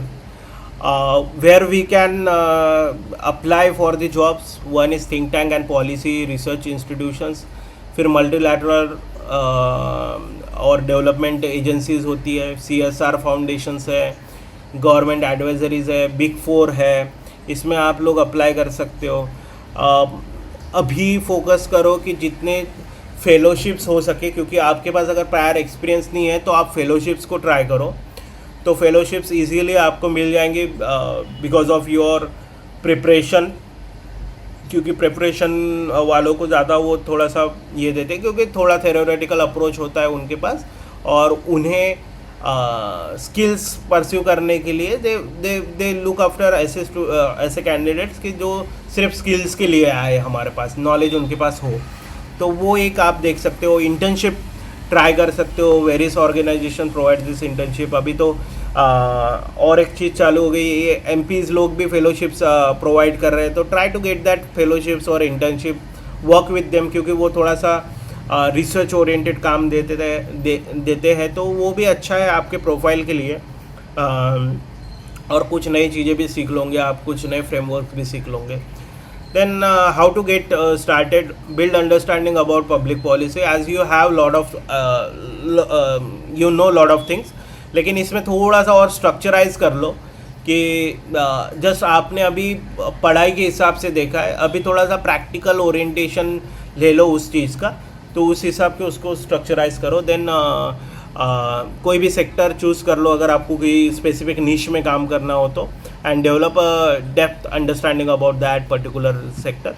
Where we can apply for the jobs, one is think tank and policy research institutions, फिर मल्टीलैटरल और डेवलपमेंट एजेंसीज होती है, CSR फाउंडेशंस है, गवर्नमेंट एडवाइजरीज है, बिग 4 है, इसमें आप लोग अप्लाई कर सकते हो। अभी फोकस करो कि जितने फेलोशिप्स हो सके, क्योंकि आपके पास अगर प्रायर एक्सपीरियंस नहीं है तो आप फेलोशिप्स को ट्राई करो। तो फेलोशिप्स इजीली आपको मिल जाएंगे बिकॉज ऑफ योर प्रिपरेशन, क्योंकि प्रिपरेशन वालों को ज़्यादा वो थोड़ा सा ये देते हैं, क्योंकि थोड़ा थेरोरेटिकल अप्रोच होता है उनके पास, और उन्हें स्किल्स परस्यू करने के लिए दे लुक आफ्टर ऐसे कैंडिडेट्स कि जो सिर्फ स्किल्स के लिए आए हमारे पास, नॉलेज उनके पास हो। तो वो एक आप देख सकते हो। इंटर्नशिप ट्राई कर सकते हो, various organisation provide this internship. अभी तो और एक चीज़ चालू हो गई, ये एमपीज़ लोग भी फेलोशिप्स प्रोवाइड कर रहे हैं, तो try to get that fellowships और इंटर्नशिप, वर्क विद देम, क्योंकि वो थोड़ा सा रिसर्च ओरिएंटेड काम देते हैं, तो वो भी अच्छा है आपके प्रोफाइल के लिए। और कुछ नई चीज़ें भी सीख लोगे आप, कुछ नए फ्रेमवर्क भी सीख लोगे। Then how to get started? Build understanding about public policy, as you have lot of you know lot of things, लेकिन इसमें थोड़ा सा और स्ट्रक्चराइज कर लो कि जस्ट आपने अभी पढ़ाई के हिसाब से देखा है, अभी थोड़ा सा प्रैक्टिकल ओरिएंटेशन ले लो उस चीज़ का, तो उस हिसाब के उसको स्ट्रक्चराइज करो। देन कोई भी सेक्टर चूज़ कर लो अगर आपको कोई स्पेसिफिक निश में काम करना हो तो, and develop a depth understanding about that particular sector.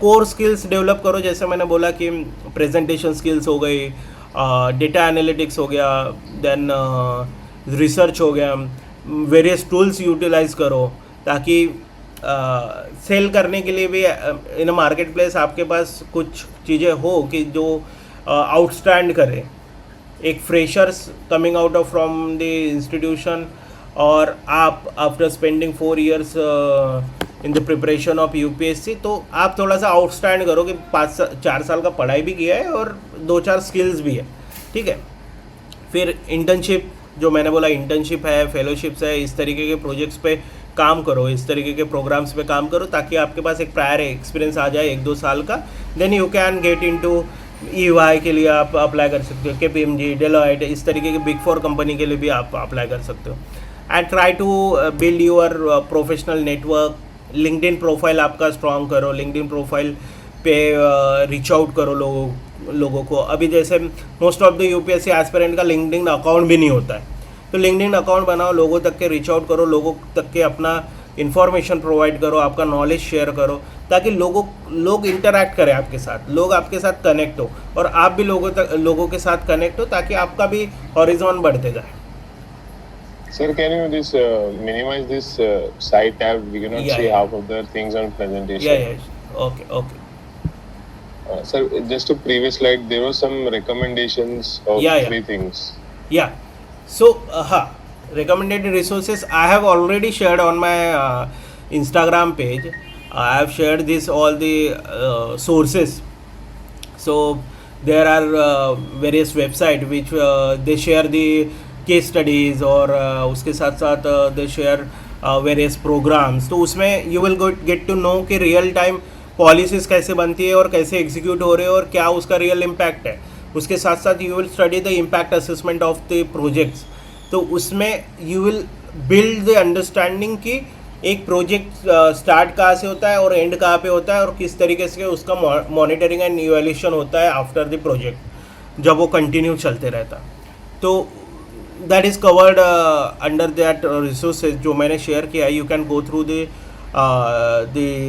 Core skills develop करो, जैसे मैंने बोला कि प्रेजेंटेशन स्किल्स हो गई, डेटा एनालिटिक्स हो गया, देन रिसर्च हो गया, वेरियस टूल्स यूटिलाइज करो, ताकि सेल करने के लिए भी इन अ मार्केट प्लेस आपके पास कुछ चीज़ें हो कि जो आउटस्टैंड करे। एक freshers coming out of from the institution, और आप after spending 4 years in the preparation of UPSC, तो आप थोड़ा सा आउटस्टैंड करो कि 4 साल का पढ़ाई भी किया है और 2-4 स्किल्स भी है, ठीक है। फिर इंटर्नशिप, जो मैंने बोला, इंटर्नशिप है, फेलोशिप्स है, इस तरीके के प्रोजेक्ट्स पे काम करो, इस तरीके के प्रोग्राम्स पे काम करो, ताकि आपके पास एक प्रायर एक्सपीरियंस आ जाए 1-2 साल का। Then you can get into EY के लिए आप अप्लाई कर सकते हो, KPMG, डेलॉयट, इस तरीके के बिग 4 कंपनी के लिए भी आप अप्लाई कर सकते हो। And try to build your professional network. LinkedIn profile आपका स्ट्रॉन्ग करो, लिंक्डइन प्रोफाइल पे रीच आउट करो लोगों को। अभी जैसे most of the UPSC aspirant का लिंक्डइन अकाउंट भी नहीं होता है, तो लिंक्डइन अकाउंट बनाओ, लोगों तक के रीच आउट करो, लोगों तक के अपना इन्फॉर्मेशन प्रोवाइड करो, आपका नॉलेज शेयर करो, ताकि लोग इंटरैक्ट करें आपके साथ, लोग आपके साथ कनेक्ट हो, और आप भी लोगों के साथ कनेक्ट हो, ताकि आपका भी हॉरिजॉन बढ़ते जाए। Sir, can you minimize this site tab? We cannot see half of the things on presentation. Yeah. Okay. Sir, just to previous slide, there were some recommendations of 3 things. Yeah. So, recommended resources I have already shared on my Instagram page. I have shared all the sources. So there are various websites which they share the case studies, और उसके साथ साथ they share various programs. तो उसमें you will get to know कि real time policies कैसे बनती है और कैसे एग्जीक्यूट हो रहे हैं और क्या उसका रियल इम्पैक्ट है। उसके साथ साथ you will study the impact assessment of the projects. तो उसमें you will build the understanding कि एक प्रोजेक्ट स्टार्ट कहाँ से होता है और एंड कहाँ पे होता है, और किस तरीके से उसका मॉनिटरिंग एंड इवैल्यूएशन होता है आफ्टर द प्रोजेक्ट, जब वो कंटिन्यू चलते रहता। तो that is covered under that resources जो मैंने शेयर किया है। You can go through the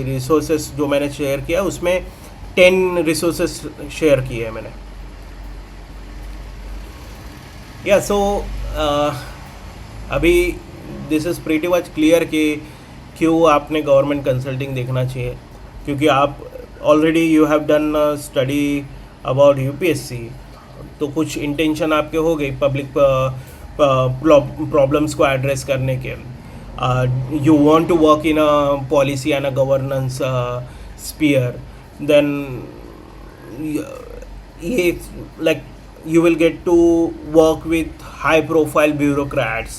resources जो मैंने शेयर किया, उसमें 10 रिसोर्सेज शेयर किए हैं मैंने। या सो अभी this is pretty much clear कि क्यों आपने गवर्नमेंट कंसल्टिंग देखना चाहिए, क्योंकि आप already you have done study about UPSC, तो कुछ इंटेंशन आपके हो गई पब्लिक प्रॉब्लम्स को एड्रेस करने के। you want to work in a policy and a governance sphere, then you will get to work with high profile bureaucrats,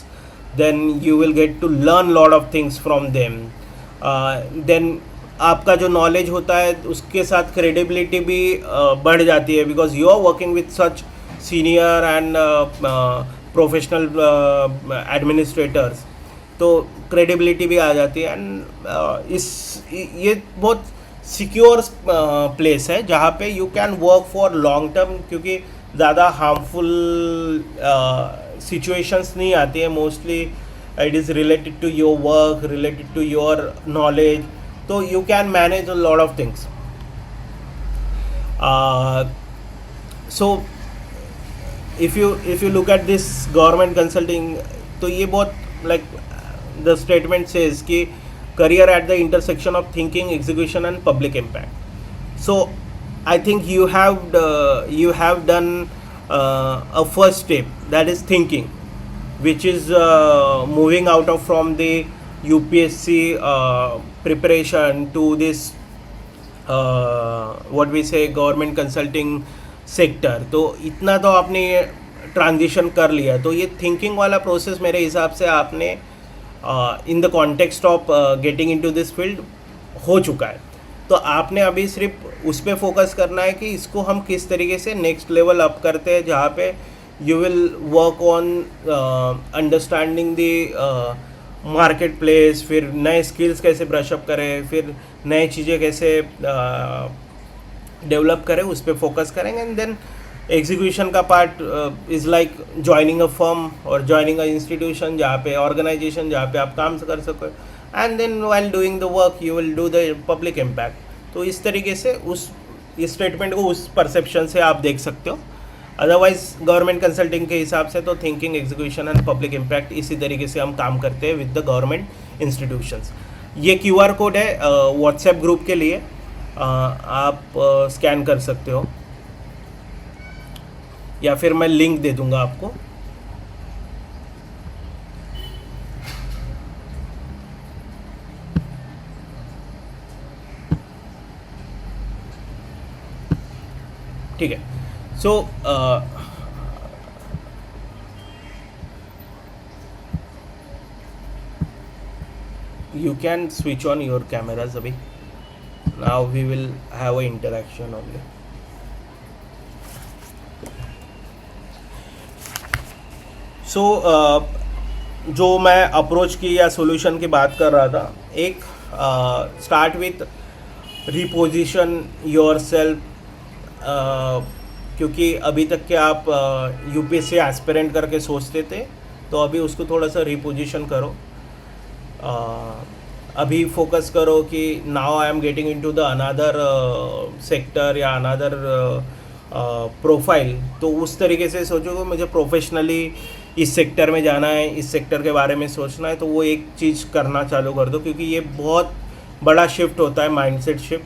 then you will get to learn lot of things from them, then आपका जो knowledge होता है उसके साथ credibility भी बढ़ जाती है, because you are working with such senior and professional administrators, तो क्रेडिबिलिटी भी आ जाती है। एंड ये बहुत सिक्योर प्लेस है जहाँ पे you can work for long term, क्योंकि ज़्यादा हार्मफुल सिचुएशंस नहीं आती है. Mostly it is related to your work, related to your knowledge, तो you can manage a lot of things. So if you look at this government consulting, तो ये बहुत like the statement says कि career at the intersection of thinking, execution and public impact. So I think you have done a first step, that is thinking, which is moving out of from the UPSC preparation to this what we say government consulting sector. तो इतना तो आपने transition कर लिया, तो ये thinking वाला process मेरे हिसाब से आपने in the context of getting into this field हो चुका है. तो आपने अभी सिर्फ उस पर फोकस करना है कि इसको हम किस तरीके से नेक्स्ट लेवल अप करते हैं, जहाँ पे you will work on understanding the market place, फिर नए स्किल्स कैसे ब्रशअप करें, फिर नए चीज़ें कैसे डेवलप करें, उस पर फोकस करेंगे. एंड देन एग्जीक्यूशन का part is like joining a firm और जॉइनिंग अ इंस्टीट्यूशन, जहाँ पे ऑर्गेनाइजेशन जहाँ पे आप काम कर सको. And then while doing the work you will do the public impact. तो इस तरीके से उस स्टेटमेंट को उस परसेप्शन से आप देख सकते हो. अदरवाइज गवर्नमेंट कंसल्टिंग के हिसाब से तो thinking, execution and public impact इसी तरीके से हम काम करते हैं विद द गवर्नमेंट इंस्टीट्यूशंस. ये QR कोड है व्हाट्सएप ग्रुप के लिए, आप स्कैन कर सकते हो, या फिर मैं लिंक दे दूंगा आपको. ठीक है. सो you can switch on your cameras abhi. Now we will have a interaction only. So जो मैं अप्रोच की या सॉल्यूशन की बात कर रहा था, एक start with reposition your self, क्योंकि अभी तक के आप UPSC एस्पिरेंट करके सोचते थे, तो अभी उसको थोड़ा सा रिपोजिशन करो. अभी फोकस करो कि now I am getting into the another sector या अनदर प्रोफाइल, तो उस तरीके से सोचो कि मुझे प्रोफेशनली इस सेक्टर में जाना है, इस सेक्टर के बारे में सोचना है, तो वो एक चीज़ करना चालू कर दो, क्योंकि ये बहुत बड़ा शिफ्ट होता है, माइंडसेट शिफ्ट.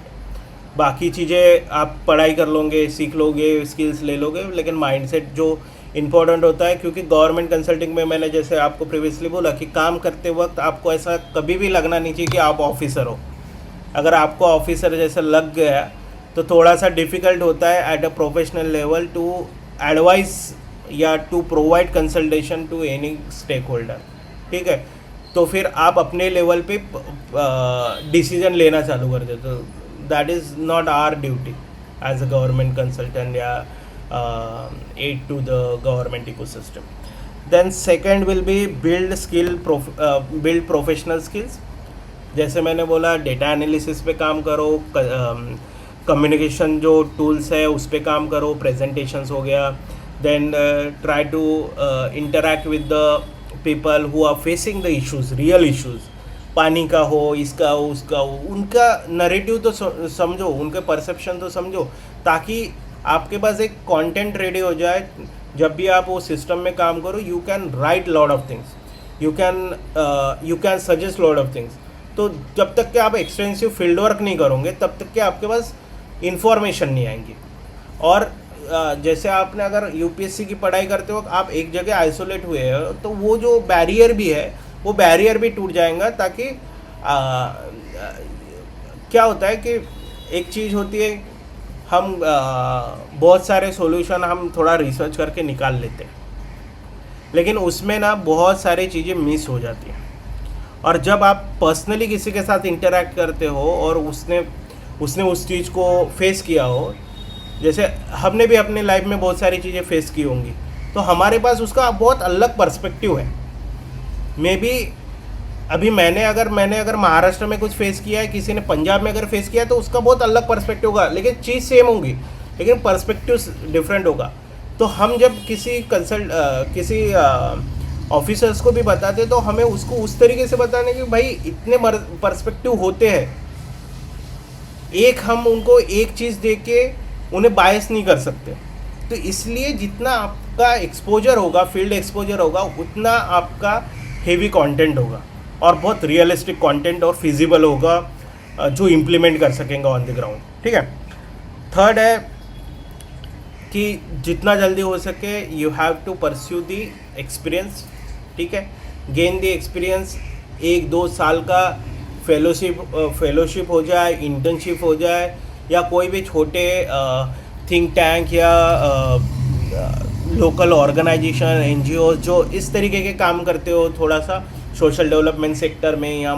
बाकी चीज़ें आप पढ़ाई कर लोगे, सीख लोगे, स्किल्स ले लोगे, लेकिन माइंडसेट जो इम्पॉर्टेंट होता है. क्योंकि गवर्नमेंट कंसल्टिंग में मैंने जैसे आपको प्रीवियसली बोला कि काम करते वक्त आपको ऐसा कभी भी लगना नहीं चाहिए कि आप ऑफिसर हो. अगर आपको ऑफिसर जैसा लग गया तो थोड़ा सा डिफ़िकल्ट होता है at a professional level to advice या to provide consultation to any stakeholder. ठीक है, तो फिर आप अपने लेवल पे डिसीजन लेना चालू कर देते हो. That is not our duty as a government consultant या aid to the government ecosystem. Then second will be build professional skills. जैसे मैंने बोला, डेटा एनालिसिस पे काम करो, कम्युनिकेशन जो टूल्स है उस पे काम करो, प्रेजेंटेशंस हो गया. Then try to interact with the people who are facing the issues, real issues, पानी का हो, इसका हो, उसका हो, उनका नरेटिव तो समझो, उनके परसेप्शन तो समझो, ताकि आपके पास एक कंटेंट रेडी हो जाए. जब भी आप वो सिस्टम में काम करो, you can right lot of things, you can suggest lot of things. तो जब तक कि आप एक्सटेंसिव फील्ड वर्क नहीं करोगे, तब तक कि आपके पास इंफॉर्मेशन नहीं आएंगी. और जैसे आपने अगर UPSC की पढ़ाई करते वक्त आप एक जगह आइसोलेट हुए हो, तो वो जो बैरियर भी है, वो बैरियर भी टूट जाएगा. ताकि क्या होता है कि एक चीज़ होती है, हम बहुत सारे सॉल्यूशन हम थोड़ा रिसर्च करके निकाल लेते हैं, लेकिन उसमें ना बहुत सारी चीज़ें मिस हो जाती हैं. और जब आप पर्सनली किसी के साथ इंटरैक्ट करते हो और उसने उस चीज़ को फेस किया हो, जैसे हमने भी अपने लाइफ में बहुत सारी चीज़ें फेस की होंगी, तो हमारे पास उसका बहुत अलग पर्सपेक्टिव है. मे बी अभी मैंने अगर महाराष्ट्र में कुछ फेस किया है, किसी ने पंजाब में अगर फेस किया है, तो उसका बहुत अलग पर्सपेक्टिव होगा, लेकिन चीज़ सेम होंगी, लेकिन पर्सपेक्टिव डिफरेंट होगा। तो हम जब किसी ऑफिसर्स को भी बताते, तो हमें उसको उस तरीके से बताने कि भाई इतने पर्सपेक्टिव होते हैं, एक हम उनको एक चीज़ दे के उन्हें बायस नहीं कर सकते। तो इसलिए जितना आपका एक्सपोजर होगा, फील्ड एक्सपोजर होगा, उतना आपका हेवी कंटेंट होगा और बहुत रियलिस्टिक कंटेंट और फिजिबल होगा, जो इम्प्लीमेंट कर सकेंगे ऑन द ग्राउंड। ठीक है। थर्ड है कि जितना जल्दी हो सके you have to pursue the experience. ठीक है, गेन दी एक्सपीरियंस। 1-2 साल का फेलोशिप हो जाए, इंटर्नशिप हो जाए, या कोई भी छोटे थिंक टैंक या लोकल ऑर्गेनाइजेशन, एनजीओ जो इस तरीके के काम करते हो, थोड़ा सा सोशल डेवलपमेंट सेक्टर में या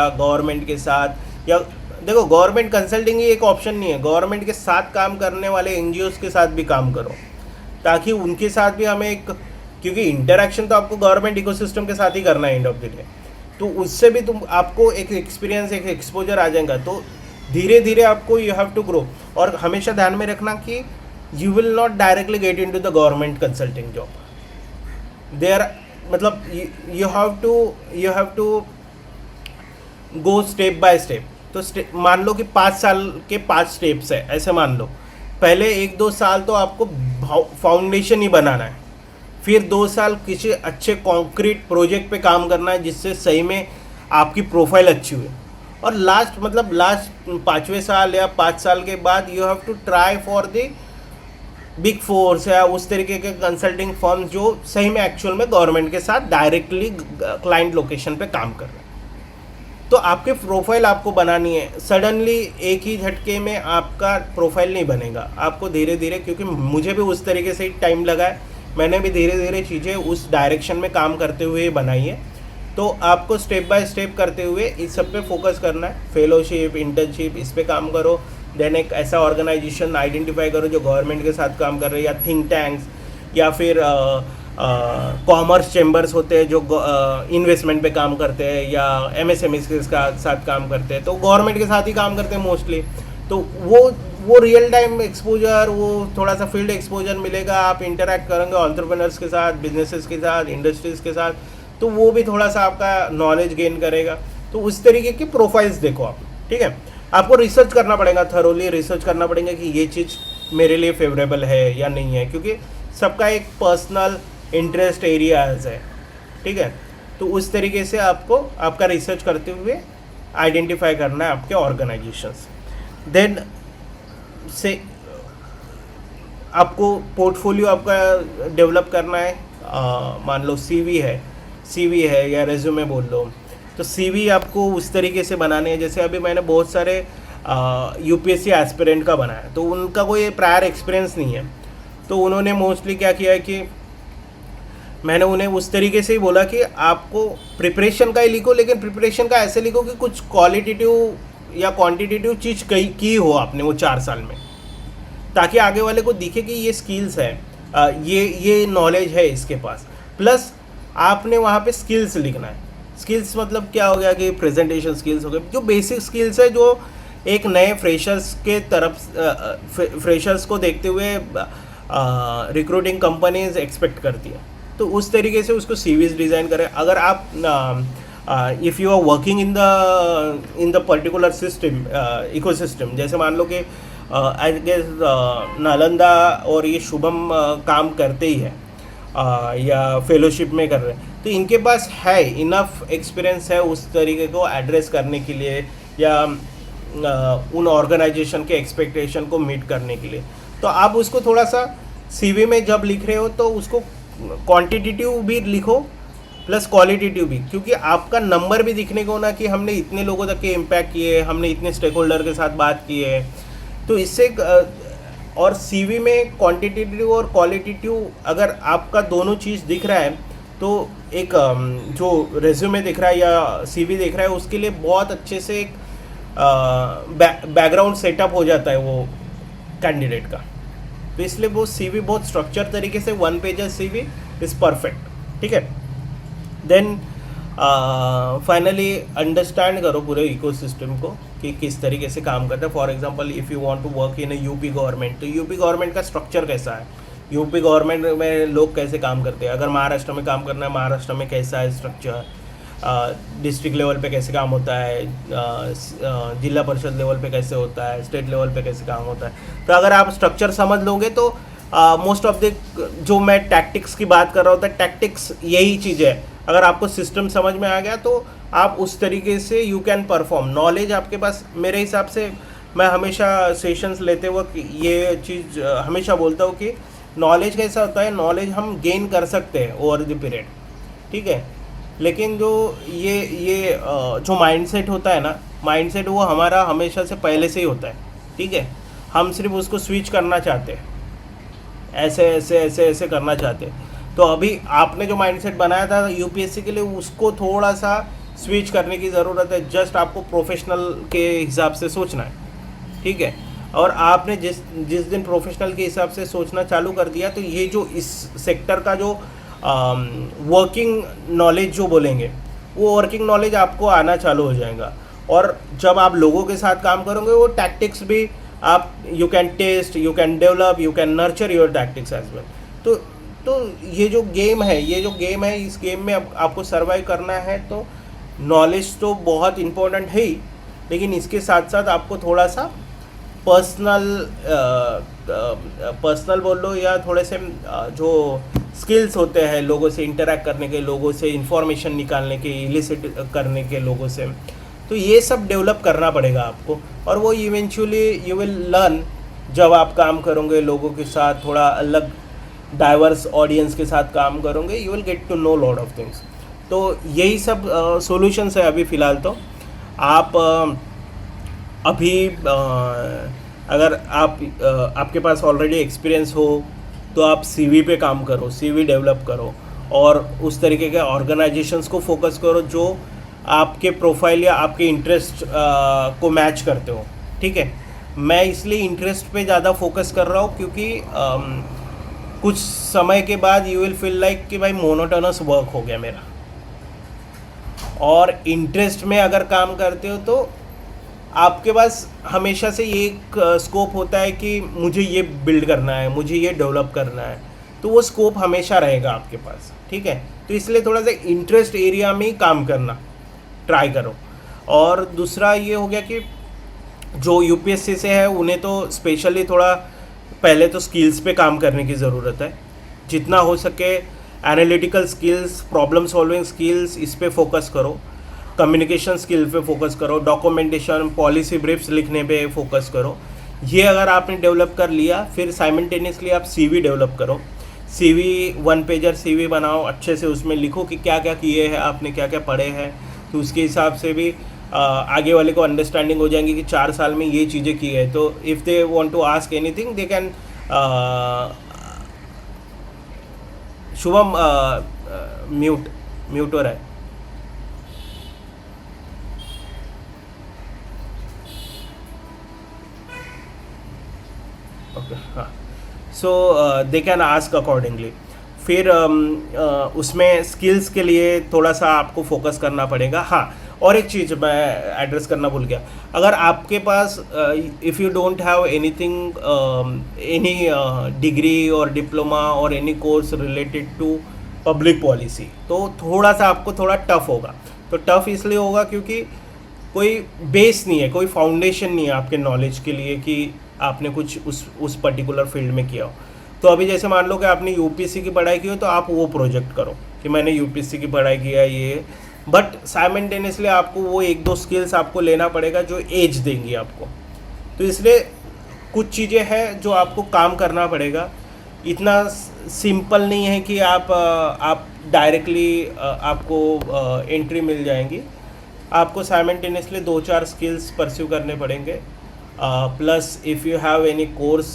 गवर्नमेंट के साथ, या देखो गवर्नमेंट कंसल्टिंग ही एक ऑप्शन नहीं है, गवर्नमेंट के साथ काम करने वाले एनजीओज़ के साथ भी काम करो, ताकि उनके साथ भी हमें एक, क्योंकि इंटरेक्शन तो आपको गवर्नमेंट इकोसिस्टम के साथ ही करना है एंड ऑफ द डे, तो उससे भी आपको एक एक्सपीरियंस, एक एक्सपोजर आ जाएगा। तो धीरे धीरे आपको यू हैव टू ग्रो, और हमेशा ध्यान में रखना कि you will not directly get into the government consulting job. There मतलब you have to go step by step. तो मान लो कि 5 साल के 5 स्टेप्स है, ऐसे मान लो। पहले 1-2 साल तो आपको फाउंडेशन ही बनाना है, फिर 2 साल किसी अच्छे कॉन्क्रीट प्रोजेक्ट पे काम करना है जिससे सही में आपकी प्रोफाइल अच्छी हुई, और लास्ट 5वें साल या 5 साल के बाद you have to try for the big fours या उस तरीके के कंसल्टिंग फर्म्स जो सही में एक्चुअल में गवर्नमेंट के साथ डायरेक्टली क्लाइंट लोकेशन पे काम कर रहे हैं। तो आपके प्रोफाइल आपको बनानी है। सडनली एक ही झटके में आपका प्रोफाइल नहीं बनेगा, आपको धीरे धीरे, क्योंकि मुझे भी उस तरीके से ही टाइम लगा है, मैंने भी धीरे धीरे चीज़ें उस डायरेक्शन में काम करते हुए बनाई है। तो आपको स्टेप बाय स्टेप करते हुए इस सब पे फोकस करना है। फेलोशिप, इंटर्नशिप, इस पे काम करो। देन एक ऐसा ऑर्गेनाइजेशन आइडेंटिफाई करो जो गवर्नमेंट के साथ काम कर रहे हैं, या थिंक टैंक्स, या फिर कॉमर्स चैम्बर्स होते हैं जो इन्वेस्टमेंट पे काम करते हैं, या एमएसएमईज के साथ काम करते हैं, तो गवर्नमेंट के साथ ही काम करते हैं मोस्टली। तो वो रियल टाइम एक्सपोजर, वो थोड़ा सा फील्ड एक्सपोजर मिलेगा, आप इंटरेक्ट करेंगे एंटरप्रेन्योर्स के साथ, बिजनेसेस के साथ, इंडस्ट्रीज़ के साथ, तो वो भी थोड़ा सा आपका नॉलेज गेन करेगा। तो उस तरीके की प्रोफाइल्स देखो आप। ठीक है, आपको रिसर्च करना पड़ेगा, थरोली रिसर्च करना पड़ेगा कि ये चीज़ मेरे लिए फेवरेबल है या नहीं है, क्योंकि सबका एक पर्सनल इंटरेस्ट एरियाज है। ठीक है, तो उस तरीके से आपको आपका रिसर्च करते हुए आइडेंटिफाई करना है आपके ऑर्गेनाइजेशंस। देन से आपको पोर्टफोलियो आपका डेवलप करना है। मान लो सीवी है या रेज्यूमे बोल लो, तो सीवी आपको उस तरीके से बनाने हैं। जैसे अभी मैंने बहुत सारे यूपीएससी एस्पिरेंट का बनाया, तो उनका कोई प्रायर एक्सपीरियंस नहीं है, तो उन्होंने मोस्टली क्या किया है कि मैंने उन्हें उस तरीके से ही बोला कि आपको प्रिपरेशन का ही लिखो, लेकिन प्रिपरेशन का ऐसे लिखो कि कुछ क्वालिटेटिव या क्वांटिटेटिव चीज़ की हो आपने वो 4 साल में, ताकि आगे वाले को दिखे कि ये स्किल्स है, ये नॉलेज है इसके पास। प्लस आपने वहाँ पे स्किल्स लिखना है। स्किल्स मतलब क्या हो गया कि प्रेजेंटेशन स्किल्स हो गए, जो बेसिक स्किल्स है जो एक नए फ्रेशर्स के तरफ फ्रेशर्स को देखते हुए रिक्रूटिंग कंपनीज एक्सपेक्ट करती है। तो उस तरीके से उसको सीवीज डिज़ाइन करें। अगर आप if you are working in the particular system ecosystem, जैसे मान लो कि आई गेस नालंदा और ये शुभम काम करते ही है या फेलोशिप में कर रहे हैं, तो इनके पास है इनफ एक्सपीरियंस है उस तरीके को एड्रेस करने के लिए, या उन ऑर्गेनाइजेशन के एक्सपेक्टेशन को मीट करने के लिए। तो आप उसको थोड़ा सा सीवी में जब लिख रहे हो तो उसको क्वांटिटेटिव भी लिखो प्लस क्वालिटेटिव भी, क्योंकि आपका नंबर भी दिखने को ना कि हमने इतने लोगों तक के इम्पैक्ट किए, हमने इतने स्टेक होल्डर के साथ बात की है। तो इससे और सीवी में क्वांटिटेटिव और क्वालिटेटिव अगर आपका दोनों चीज़ दिख रहा है, तो एक जो रेज्यूमे दिख रहा है या सीवी दिख रहा है, उसके लिए बहुत अच्छे से एक बैकग्राउंड सेटअप हो जाता है वो कैंडिडेट का। तो इसलिए वो सीवी बहुत स्ट्रक्चर तरीके से 1 पेजर सीवी इज़ परफेक्ट। ठीक है, देन फाइनली अंडरस्टैंड करो पूरे इकोसिस्टम को कि किस तरीके से काम करता है. For example if you want to work in UP government, तो यूपी गवर्नमेंट का स्ट्रक्चर कैसा है, यूपी गवर्नमेंट में लोग कैसे काम करते हैं. अगर महाराष्ट्र में काम करना है, महाराष्ट्र में कैसा है स्ट्रक्चर, डिस्ट्रिक्ट लेवल पे कैसे काम होता है, जिला परिषद लेवल पे कैसे होता है, स्टेट लेवल पे कैसे काम होता है. तो अगर आप स्ट्रक्चर समझ लोगे तो मोस्ट ऑफ द, जो मैं टैक्टिक्स की बात कर रहा होता है, टैक्टिक्स यही चीज़ है. अगर आपको सिस्टम समझ में आ गया तो आप उस तरीके से यू कैन परफॉर्म. नॉलेज आपके पास, मेरे हिसाब से मैं हमेशा सेशंस लेते वक्त ये चीज़ हमेशा बोलता हूँ कि नॉलेज कैसा होता है, नॉलेज हम गेन कर सकते हैं ओवर द पीरियड, ठीक है. लेकिन जो ये जो माइंडसेट होता है ना, माइंडसेट वो हमारा हमेशा से पहले से ही होता है, ठीक है. हम सिर्फ उसको स्विच करना चाहते हैं, ऐसे ऐसे ऐसे ऐसे करना चाहते हैं. तो अभी आपने जो माइंडसेट बनाया था यूपीएससी के लिए, उसको थोड़ा सा स्विच करने की ज़रूरत है. जस्ट आपको प्रोफेशनल के हिसाब से सोचना है, ठीक है. और आपने जिस दिन प्रोफेशनल के हिसाब से सोचना चालू कर दिया, तो ये जो इस सेक्टर का जो वर्किंग नॉलेज जो बोलेंगे, वो वर्किंग नॉलेज आपको आना चालू हो जाएगा. और जब आप लोगों के साथ काम करोगे, वो टैक्टिक्स भी आप you can test, you can develop, you can nurture your tactics as well. तो ये जो गेम है, इस गेम में आपको सर्वाइव करना है. तो नॉलेज तो बहुत इम्पोर्टेंट है ही, लेकिन इसके साथ साथ आपको थोड़ा सा पर्सनल बोल लो, या थोड़े से जो स्किल्स होते हैं लोगों से इंटरेक्ट करने के, लोगों से इंफॉर्मेशन निकालने के, इलिसिट करने के लोगों से, तो ये सब डेवलप करना पड़ेगा आपको. और वो इवेंचुअली यू विल लर्न जब आप काम करोगे लोगों के साथ, थोड़ा अलग डाइवर्स ऑडियंस के साथ काम करोगे, you will get to know lot of things. तो यही सब सॉल्यूशंस है अभी फ़िलहाल. तो आप अभी अगर आपके पास ऑलरेडी एक्सपीरियंस हो, तो आप सीवी पे काम करो, सीवी डेवलप करो, और उस तरीके के ऑर्गेनाइजेशंस को फोकस करो जो आपके प्रोफाइल या आपके इंटरेस्ट को मैच करते हो, ठीक है. मैं इसलिए इंटरेस्ट पे ज़्यादा फोकस कर रहा हूँ क्योंकि कुछ समय के बाद यू विल फील लाइक कि भाई मोनोटोनस वर्क हो गया मेरा. और इंटरेस्ट में अगर काम करते हो तो आपके पास हमेशा से ये एक स्कोप होता है कि मुझे ये बिल्ड करना है, मुझे ये डेवलप करना है. तो वो स्कोप हमेशा रहेगा आपके पास, ठीक है. तो इसलिए थोड़ा सा इंटरेस्ट एरिया में ही काम करना ट्राई करो. और दूसरा ये हो गया कि जो यूपीएससी से है उन्हें तो स्पेशली थोड़ा पहले तो स्किल्स पे काम करने की ज़रूरत है. जितना हो सके analytical skills, problem solving skills, इस पे फोकस करो. कम्युनिकेशन स्किल पे फोकस करो, डॉक्यूमेंटेशन, पॉलिसी ब्रीफ्स लिखने पे फोकस करो. ये अगर आपने डेवलप कर लिया, फिर साइमल्टेनियसली आप सीवी डेवलप करो. सीवी 1 पेजर सीवी बनाओ, अच्छे से उसमें लिखो कि क्या क्या किए हैं आपने, क्या क्या पढ़े हैं. तो उसके हिसाब से भी आगे वाले को अंडरस्टैंडिंग हो जाएंगी कि 4 साल में ये चीज़ें की है. तो if they want to ask anything they can. Shubham mute हो रहा है. ओके, हाँ. So they can ask accordingly. फिर उसमें स्किल्स के लिए थोड़ा सा आपको फोकस करना पड़ेगा. हाँ, और एक चीज़ मैं एड्रेस करना भूल गया. अगर आपके पास if you don't have anything, any degree और डिप्लोमा और any course related to public policy, तो थोड़ा सा आपको थोड़ा टफ होगा. तो टफ इसलिए होगा क्योंकि कोई बेस नहीं है, कोई फाउंडेशन नहीं है आपके नॉलेज के लिए कि आपने कुछ उस पर्टिकुलर फील्ड में किया हो. तो अभी जैसे मान लो कि आपने यूपीएससी की पढ़ाई की हो, तो आप वो प्रोजेक्ट करो कि मैंने यूपीएससी की पढ़ाई किया है ये. बट साइमल्टेनियसली आपको वो 1-2 स्किल्स आपको लेना पड़ेगा जो एज देंगी आपको. तो इसलिए कुछ चीज़ें हैं जो आपको काम करना पड़ेगा. इतना सिंपल नहीं है कि आप डायरेक्टली आपको एंट्री मिल जाएंगी. आपको साइमल्टेनियसली 2-4 स्किल्स परस्यू करने पड़ेंगे. Plus if you have any course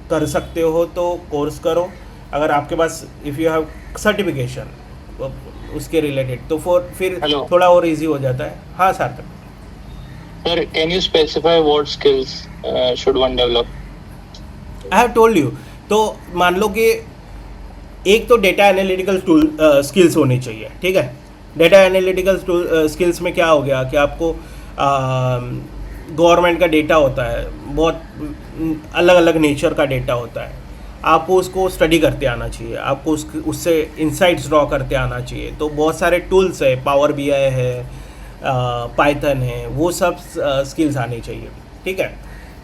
कर सकते हो तो कोर्स करो. अगर आपके पास इफ़ यू हैव सर्टिफिकेशन उसके रिलेटेड, तो फिर थोड़ा और इजी हो जाता है. हाँ सार्थक. Sir, can you specify what skills should one develop? I have told you. तो मान लो कि एक तो डेटा एनालिटिकल टूल स्किल्स होनी चाहिए, ठीक है. डेटा एनालिटिकल स्किल्स में क्या हो गया कि आपको गवर्नमेंट का डेटा होता है, बहुत अलग अलग नेचर का डेटा होता है, आपको उसको स्टडी करते आना चाहिए, आपको उससे इंसाइट्स ड्रॉ करते आना चाहिए। तो बहुत सारे टूल्स है, पावर BI है, पाइथन है, वो सब स्किल्स आनी चाहिए, ठीक है।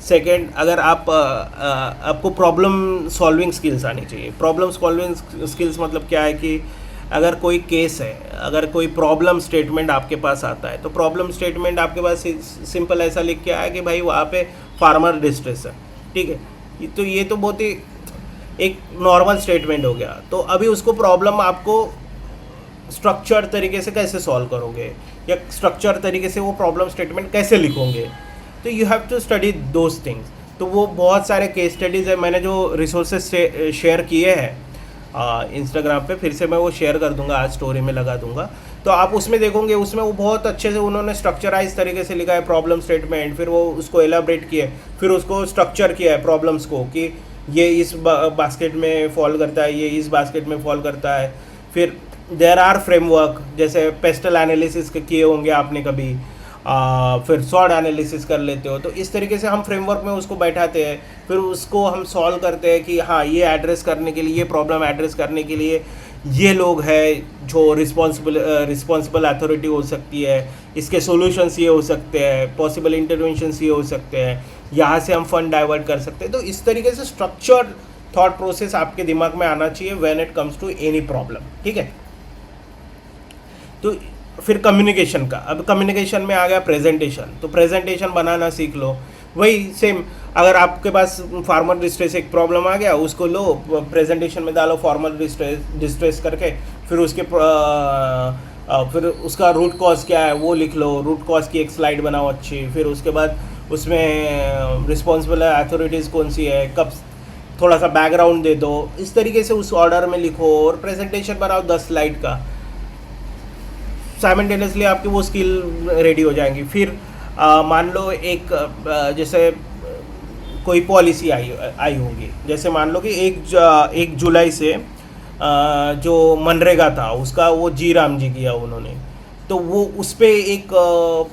सेकंड, अगर आपको प्रॉब्लम सॉल्विंग स्किल्स आनी चाहिए। प्रॉब्लम सॉल्विंग स्किल्स मतलब क्या है कि अगर कोई केस है, अगर कोई प्रॉब्लम स्टेटमेंट आपके पास आता है, तो प्रॉब्लम स्टेटमेंट आपके पास सिंपल ऐसा लिख के आया कि भाई वहाँ पे फार्मर डिस्ट्रेस है, ठीक है। तो ये तो बहुत ही एक नॉर्मल स्टेटमेंट हो गया। तो अभी उसको प्रॉब्लम आपको स्ट्रक्चर तरीके से कैसे सॉल्व करोगे, या स्ट्रक्चर तरीके से वो प्रॉब्लम स्टेटमेंट कैसे लिखोगे, तो you have to study those things. तो वो बहुत सारे केस स्टडीज़ है, मैंने जो रिसोर्सेज शेयर किए हैं इंस्टाग्राम पे, फिर से मैं वो शेयर कर दूंगा, आज स्टोरी में लगा दूंगा। तो आप उसमें देखोगे, उसमें वो बहुत अच्छे से उन्होंने स्ट्रक्चराइज तरीके से लिखा है प्रॉब्लम स्टेटमेंट, फिर वो उसको एलाबरेट किया है, फिर उसको स्ट्रक्चर किया है प्रॉब्लम्स को कि ये इस बास्केट में फॉल करता है, ये इस बास्केट में फॉल करता है। फिर देयर आर फ्रेमवर्क, जैसे पेस्टल एनालिसिस किए होंगे आपने कभी, फिर सॉर्ट एनालिसिस कर लेते हो। तो इस तरीके से हम फ्रेमवर्क में उसको बैठाते हैं, फिर उसको हम सॉल्व करते हैं कि हाँ, ये एड्रेस करने के लिए, ये प्रॉब्लम एड्रेस करने के लिए ये लोग हैं जो रिस्पॉन्सिबल अथॉरिटी हो सकती है, इसके सॉल्यूशंस ये हो सकते हैं, पॉसिबल इंटरवेंशंस ये हो सकते हैं, यहाँ से हम फंड डाइवर्ट कर सकते हैं। तो इस तरीके से स्ट्रक्चर्ड थॉट प्रोसेस आपके दिमाग में आना चाहिए when it comes to any problem, ठीक है। तो फिर कम्युनिकेशन का, अब कम्युनिकेशन में आ गया प्रेजेंटेशन। तो प्रेजेंटेशन बनाना सीख लो। वही सेम, अगर आपके पास फार्मर डिस्ट्रेस एक प्रॉब्लम आ गया, उसको लो प्रेजेंटेशन में डालो फार्मर डिस्ट्रेस करके, फिर फिर उसका रूट कॉज क्या है वो लिख लो, रूट कॉज की एक स्लाइड बनाओ अच्छी। फिर उसके बाद उसमें रिस्पॉन्सिबल अथॉरिटीज़ कौन सी है, कब, थोड़ा सा बैकग्राउंड दे दो, इस तरीके से उस ऑर्डर में लिखो और प्रेजेंटेशन बनाओ 10 स्लाइड का। साइमल्टेनियसली आपकी वो स्किल रेडी हो जाएंगी। फिर मान लो एक जैसे कोई पॉलिसी आई होगी, जैसे मान लो कि 1 जुलाई से जो मनरेगा था उसका वो जी राम जी किया उन्होंने, तो वो उस पर एक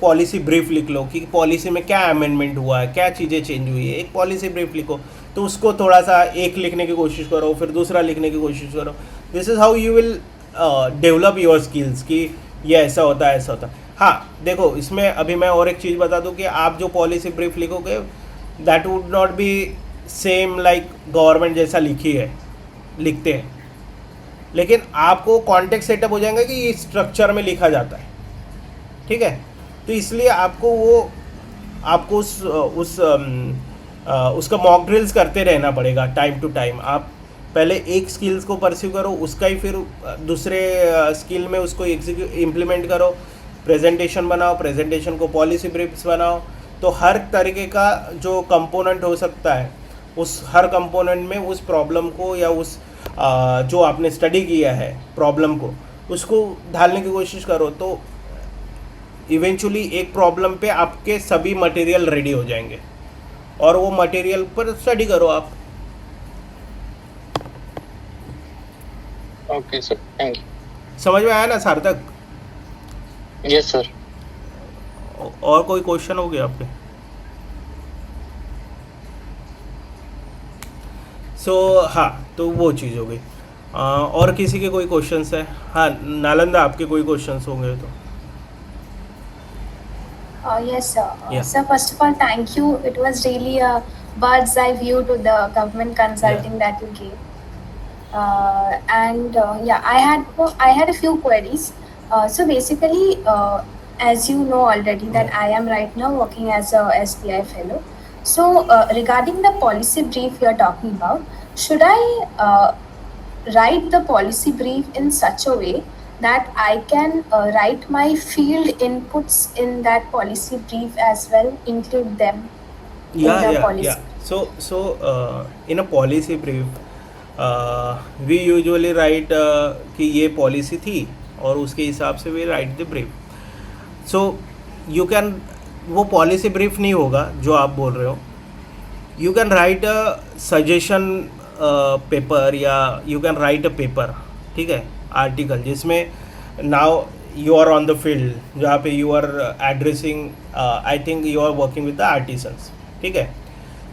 पॉलिसी ब्रीफ लिख लो कि पॉलिसी में क्या अमेंडमेंट हुआ है, क्या चीज़ें चेंज हुई है, एक पॉलिसी ब्रीफ लिखो। तो उसको थोड़ा सा एक लिखने की कोशिश करो, फिर दूसरा लिखने की कोशिश करो। This is how you will develop your skills कि ये ऐसा होता है, ऐसा होता है। हाँ देखो, इसमें अभी मैं और एक चीज़ बता दूं कि आप जो पॉलिसी ब्रीफ लिखोगे that would not be same like government जैसा लिखते हैं, लेकिन आपको कॉन्टेक्स्ट सेटअप हो जाएगा कि इस स्ट्रक्चर में लिखा जाता है, ठीक है। तो इसलिए आपको उसका मॉक ड्रिल्स करते रहना पड़ेगा टाइम टू टाइम। आप पहले एक स्किल्स को परस्यू करो, उसका ही फिर दूसरे स्किल में उसको इम्प्लीमेंट करो, प्रेजेंटेशन बनाओ, प्रेजेंटेशन को पॉलिसी ब्रीफ्स बनाओ। तो हर तरीके का जो कंपोनेंट हो सकता है, उस हर कंपोनेंट में उस प्रॉब्लम को या उस जो आपने स्टडी किया है प्रॉब्लम को, उसको ढालने की कोशिश करो। तो इवेंचुअली एक प्रॉब्लम पे आपके सभी मटेरियल रेडी हो जाएंगे और वो मटेरियल पर स्टडी करो आप। Okay sir, thank you. समझ में आया ना सार्थक? Yes sir. और कोई क्वेश्चन हो गया आपके? हाँ, तो वो चीज़ हो गई। और किसी के कोई क्वेश्चंस है? हाँ नालंदा, आपके कोई क्वेश्चंस होंगे तो। Yes, sir. Yeah. So first of all, thank you. It was really a bird's eye view to the government consulting that you gave. Yeah, I had a few queries. So basically, as you know already, that I am right now working as a SBI fellow. So regarding the policy brief you are talking about, should I write the policy brief in such a way that I can write my field inputs in that policy brief as well, include them in the policy? So in a policy brief, we usually write कि ये policy थी और उसके हिसाब से we write the brief. So you can, वो policy brief नहीं होगा जो आप बोल रहे हो, you can write a suggestion paper या you can write a paper, ठीक है, आर्टिकल, जिसमें now you are on the field, जहाँ पे you are addressing, I think you are working with the artisans, ठीक है।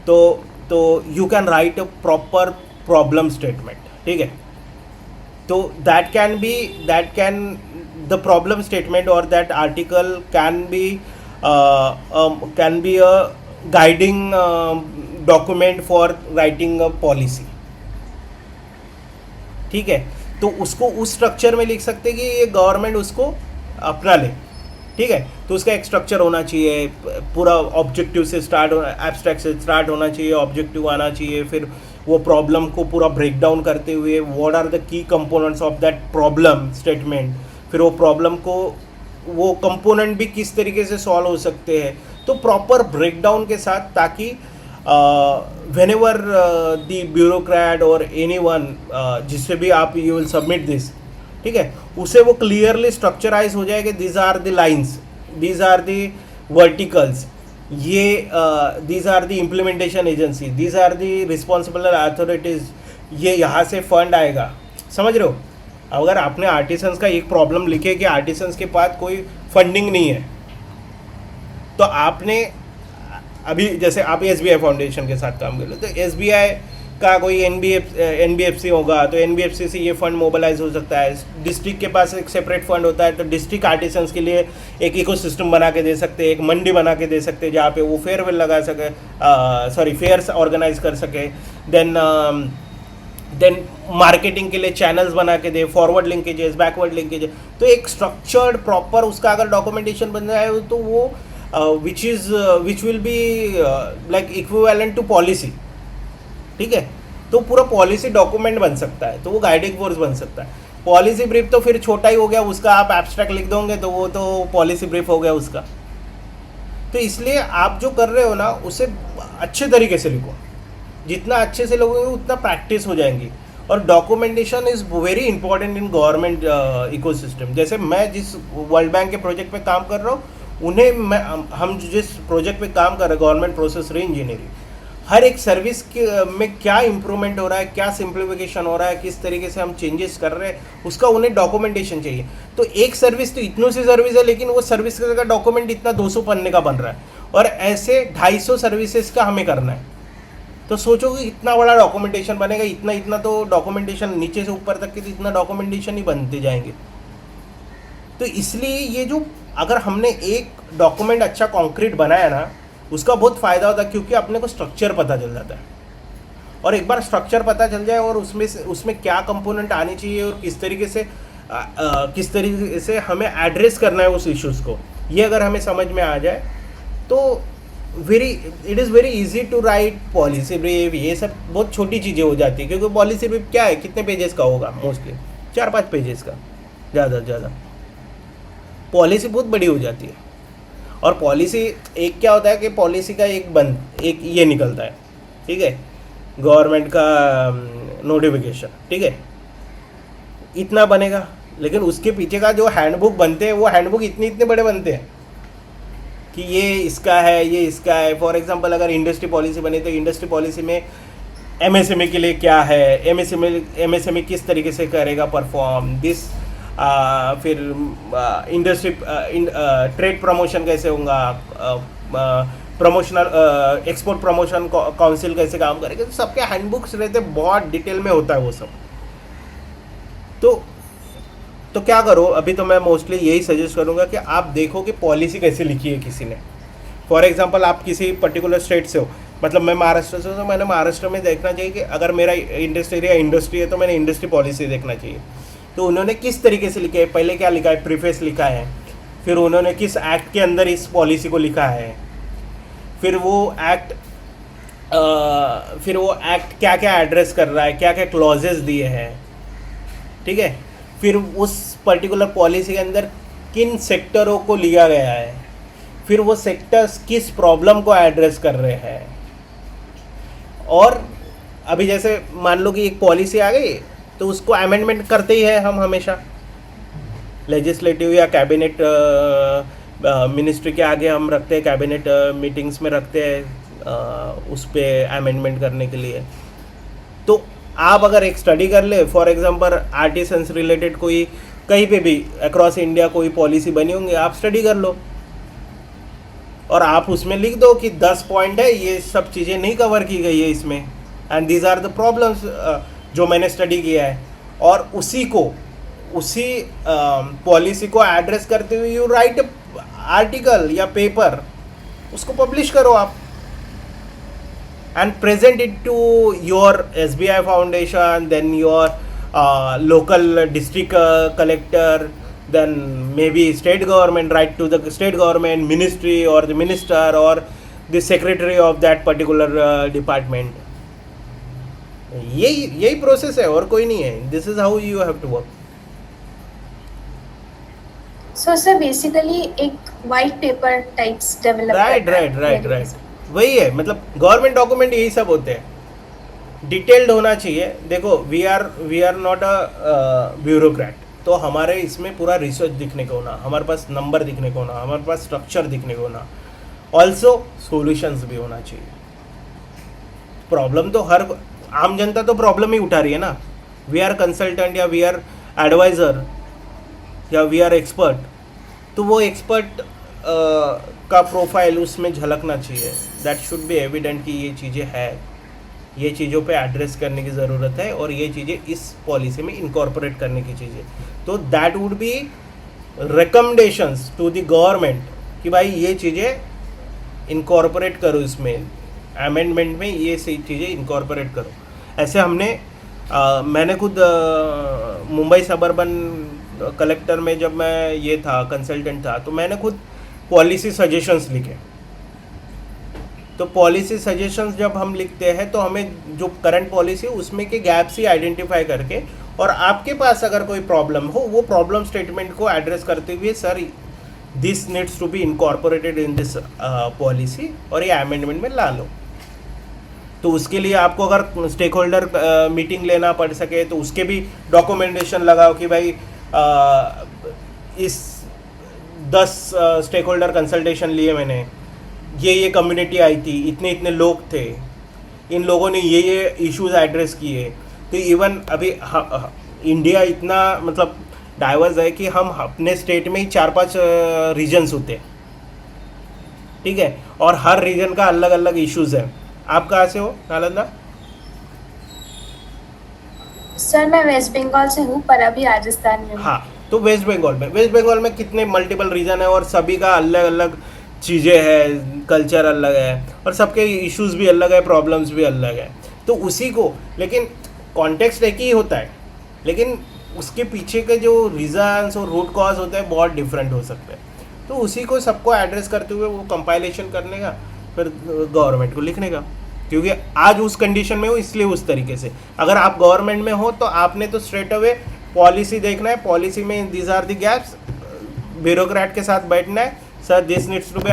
तो you can write a proper problem statement, ठीक है। तो that can the problem statement और that article can be a guiding document for writing a policy, ठीक है। तो उसको उस स्ट्रक्चर में लिख सकते हैं कि ये गवर्नमेंट उसको अपना ले, ठीक है। तो उसका एक स्ट्रक्चर होना चाहिए, पूरा ऑब्जेक्टिव से स्टार्ट, एब्स्ट्रैक्ट से स्टार्ट होना चाहिए, ऑब्जेक्टिव आना चाहिए, फिर वो प्रॉब्लम को पूरा ब्रेक डाउन करते हुए what are the key components of that problem statement, फिर वो प्रॉब्लम को वो कंपोनेंट भी किस तरीके से सॉल्व हो सकते हैं, तो प्रॉपर ब्रेक डाउन के साथ, ताकि whenever the bureaucrat or anyone जिससे भी आप you will submit this, ठीक है, उसे वो क्लियरली स्ट्रक्चराइज हो जाए कि these are the lines, these are the verticals, ये these are the implementation agency, these are the responsible authorities, ये यहाँ से फंड आएगा, समझ रहे हो। अगर आपने आर्टिसंस का एक प्रॉब्लम लिखे कि आर्टिसंस के पास कोई फंडिंग नहीं है, तो आपने अभी जैसे आप SBI फाउंडेशन के साथ काम कर लो, तो SBI का कोई NBFC होगा, तो NBFC से ये फंड मोबिलाइज हो सकता है। डिस्ट्रिक्ट के पास एक सेपरेट फंड होता है, तो डिस्ट्रिक्ट आर्टिसंस के लिए एक इकोसिस्टम बना के दे सकते हैं, एक मंडी बना के दे सकते हैं जहाँ पे वो फेयरवेल लगा सके, फेयर्स ऑर्गेनाइज कर सके। देन मार्केटिंग के लिए चैनल्स बना के दे, फॉरवर्ड लिंकेजेस, बैकवर्ड लिंकेजेस। तो एक स्ट्रक्चर्ड प्रॉपर उसका अगर डॉक्यूमेंटेशन बन जाए तो वो which will be like equivalent to policy, ठीक है। तो पूरा पॉलिसी डॉक्यूमेंट बन सकता है, तो वो गाइडिंग फोर्स बन सकता है। पॉलिसी ब्रीफ तो फिर छोटा ही हो गया, उसका आप एब्स्ट्रैक्ट लिख दोगे तो वो तो पॉलिसी ब्रीफ हो गया उसका। तो इसलिए आप जो कर रहे हो ना, उसे अच्छे तरीके से लिखो, जितना अच्छे से लिखोगे उतना प्रैक्टिस हो जाएंगी। और documentation is very important in government ecosystem. जैसे मैं जिस वर्ल्ड बैंक के प्रोजेक्ट पे काम कर रहा हूँ, हम जिस प्रोजेक्ट पे काम कर रहे हैं, गवर्नमेंट प्रोसेस री इंजीनियरिंग, हर एक सर्विस के में क्या इम्प्रूवमेंट हो रहा है, क्या सिंप्लीफिकेशन हो रहा है, किस तरीके से हम चेंजेस कर रहे हैं, उसका उन्हें डॉक्यूमेंटेशन चाहिए। तो एक सर्विस तो इतनों सी सर्विस है, लेकिन वो सर्विस का डॉक्यूमेंट इतना 200 पन्ने का बन रहा है, और ऐसे 250 सर्विसेज का हमें करना है। तो सोचो कि इतना बड़ा डॉक्यूमेंटेशन बनेगा, इतना तो डॉक्यूमेंटेशन नीचे से ऊपर तक के, तो इतना डॉक्यूमेंटेशन ही बनते जाएंगे। तो इसलिए ये जो अगर हमने एक डॉक्यूमेंट अच्छा कॉन्क्रीट बनाया ना, उसका बहुत फ़ायदा होता है, क्योंकि अपने को स्ट्रक्चर पता चल जाता है। और एक बार स्ट्रक्चर पता चल जाए और उसमें क्या कंपोनेंट आने चाहिए और किस तरीके से हमें एड्रेस करना है उस इश्यूज़ को, ये अगर हमें समझ में आ जाए तो it is very easy to write policy brief. ये सब बहुत छोटी चीज़ें हो जाती है, क्योंकि पॉलिसी ब्रीफ क्या है, कितने पेजेस का होगा, मोस्टली 4-5 पेजेस का, ज़्यादा से ज़्यादा। पॉलिसी बहुत बड़ी हो जाती है। और पॉलिसी एक क्या होता है कि पॉलिसी का एक ये निकलता है, ठीक है, गवर्नमेंट का नोटिफिकेशन, ठीक है, इतना बनेगा। लेकिन उसके पीछे का जो हैंडबुक बनते हैं, वो हैंडबुक इतने बड़े बनते हैं कि ये इसका है, ये इसका है। फॉर एग्जांपल अगर इंडस्ट्री पॉलिसी बनी, तो इंडस्ट्री पॉलिसी में MSME के लिए क्या है, MSME किस तरीके से करेगा परफॉर्म दिस, फिर इंडस्ट्री ट्रेड प्रमोशन कैसे होगा, प्रमोशनल एक्सपोर्ट प्रमोशन काउंसिल कैसे काम करेगा। तो सबके हैंडबुक्स रहते, बहुत डिटेल में होता है वो सब। तो क्या करो, अभी तो मैं मोस्टली यही सजेस्ट करूँगा कि आप देखो कि पॉलिसी कैसे लिखी है किसी ने। फॉर एग्जांपल आप किसी पर्टिकुलर स्टेट से हो, मतलब मैं महाराष्ट्र से हूँ, तो मैंने महाराष्ट्र में देखना चाहिए कि अगर मेरा इंडस्ट्री है तो मैंने इंडस्ट्री पॉलिसी देखना चाहिए। तो उन्होंने किस तरीके से लिखा है, पहले क्या लिखा है, प्रीफेस लिखा है, फिर उन्होंने किस एक्ट के अंदर इस पॉलिसी को लिखा है, फिर वो एक्ट क्या क्या एड्रेस कर रहा है, क्या क्या क्लॉजेस दिए हैं, ठीक है, फिर उस पर्टिकुलर पॉलिसी के अंदर किन सेक्टरों को लिया गया है, फिर वो सेक्टर्स किस प्रॉब्लम को एड्रेस कर रहे हैं। और अभी जैसे मान लो कि एक पॉलिसी आ गई, तो उसको अमेंडमेंट करते ही है हम हमेशा, लेजिस्लेटिव या कैबिनेट मिनिस्ट्री के आगे हम रखते हैं, कैबिनेट मीटिंग्स में रखते हैं उस पर अमेंडमेंट करने के लिए। तो आप अगर एक स्टडी कर ले, फॉर एग्जांपल आर्टिसंस रिलेटेड कोई कहीं पे भी अक्रॉस इंडिया कोई पॉलिसी बनी होंगी, आप स्टडी कर लो और आप उसमें लिख दो कि 10 पॉइंट है, ये सब चीज़ें नहीं कवर की गई है इसमें, and these are the problems जो मैंने स्टडी किया है, और उसी पॉलिसी को एड्रेस करते हुए यू राइट आर्टिकल या पेपर, उसको पब्लिश करो आप and present it to your SBI foundation, then your local district collector, then maybe state government, write to the state government ministry or the minister or the secretary of that particular department. यही process है और कोई नहीं है. This is how you have to work. So sir, basically एक white paper types develop right. वही है, मतलब गवर्नमेंट डॉक्यूमेंट यही सब होते हैं, डिटेल्ड होना चाहिए. देखो we are not a bureaucrat, तो हमारे इसमें पूरा रिसर्च दिखने को होना, हमारे पास नंबर दिखने को होना, हमारे पास स्ट्रक्चर दिखने को होना, ऑल्सो सॉल्यूशंस भी होना चाहिए. प्रॉब्लम तो हर आम जनता तो प्रॉब्लम ही उठा रही है ना. वी आर कंसल्टेंट या वी आर एडवाइज़र या वी आर एक्सपर्ट, तो वो एक्सपर्ट का प्रोफाइल उसमें झलकना चाहिए. दैट शुड बी एविडेंट कि ये चीज़ें हैं, ये चीज़ों पे एड्रेस करने की ज़रूरत है और ये चीज़ें इस पॉलिसी में इनकॉर्पोरेट करने की चीज़ें. तो that would be recommendations to the government कि भाई ये चीज़ें इनकॉर्पोरेट करो, इसमें अमेंडमेंट में ये सही चीज़ें इनकॉर्पोरेट करो. ऐसे मैंने खुद मुंबई सबर्बन कलेक्टर में जब मैं ये था कंसल्टेंट था, तो मैंने खुद पॉलिसी सजेशंस लिखे. तो पॉलिसी सजेशंस जब हम लिखते हैं तो हमें जो करंट पॉलिसी है उसमें के गैप्स ही आइडेंटिफाई करके, और आपके पास अगर कोई प्रॉब्लम हो वो प्रॉब्लम स्टेटमेंट को एड्रेस करते हुए sir this needs to be incorporated in this policy और ये अमेंडमेंट में ला लो. तो उसके लिए आपको अगर स्टेक होल्डर मीटिंग लेना पड़ सके तो उसके भी डॉक्यूमेंटेशन लगाओ कि भाई इस 10 स्टेक होल्डर कंसल्टेशन लिए मैंने, ये कम्युनिटी आई थी, इतने लोग थे, इन लोगों ने ये इश्यूज एड्रेस किए. तो इवन अभी इंडिया इतना मतलब डाइवर्स है कि हम अपने स्टेट में ही 4-5 रीजन्स होते हैं, ठीक है, और हर रीजन का अलग अलग इश्यूज है. आप कहाँ से हो नालंदा? सर मैं वेस्ट बंगाल से हूँ पर अभी राजस्थान में हूँ. हाँ, तो वेस्ट बंगाल में कितने मल्टीपल रीजन है और सभी का अलग अलग चीज़ें हैं, कल्चर अलग है और सबके इश्यूज भी अलग है, प्रॉब्लम्स भी अलग है. तो उसी को, लेकिन कॉन्टेक्स्ट एक ही होता है, लेकिन उसके पीछे के जो रीजन्स और रूट कॉज होते हैं बहुत डिफरेंट हो सकते हैं. तो उसी को सबको एड्रेस करते हुए वो कंपाइलेशन करने का, फिर गवर्नमेंट को लिखने का, क्योंकि आज उस कंडीशन में हो इसलिए उस तरीके से. अगर आप गवर्नमेंट में हो तो आपने तो स्ट्रेट अवे पॉलिसी देखना है, पॉलिसी में these are the gaps, bureaucrat के साथ बैठना है, sir this needs to be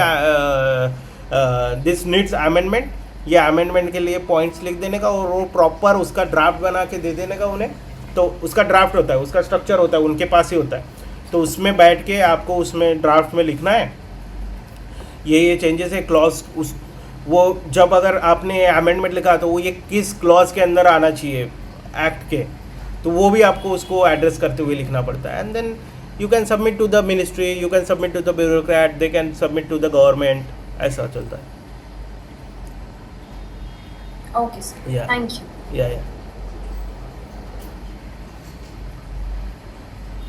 this needs amendment, ये अमेंडमेंट के लिए पॉइंट्स लिख देने का और वो प्रॉपर उसका ड्राफ्ट बना के दे देने का उन्हें. तो उसका ड्राफ्ट होता है, उसका स्ट्रक्चर होता है, उनके पास ही होता है. तो उसमें बैठ के आपको उसमें ड्राफ्ट में लिखना है ये चेंजेस है, क्लॉज उस वो जब अगर आपने अमेंडमेंट लिखा तो वो ये किस क्लॉज के अंदर आना चाहिए एक्ट के, तो वो भी आपको उसको एड्रेस करते हुए लिखना पड़ता है. And then you can submit to the ministry, you can submit to the bureaucrat, they can submit to the government. ऐसा चलता है. Okay sir, thank you. या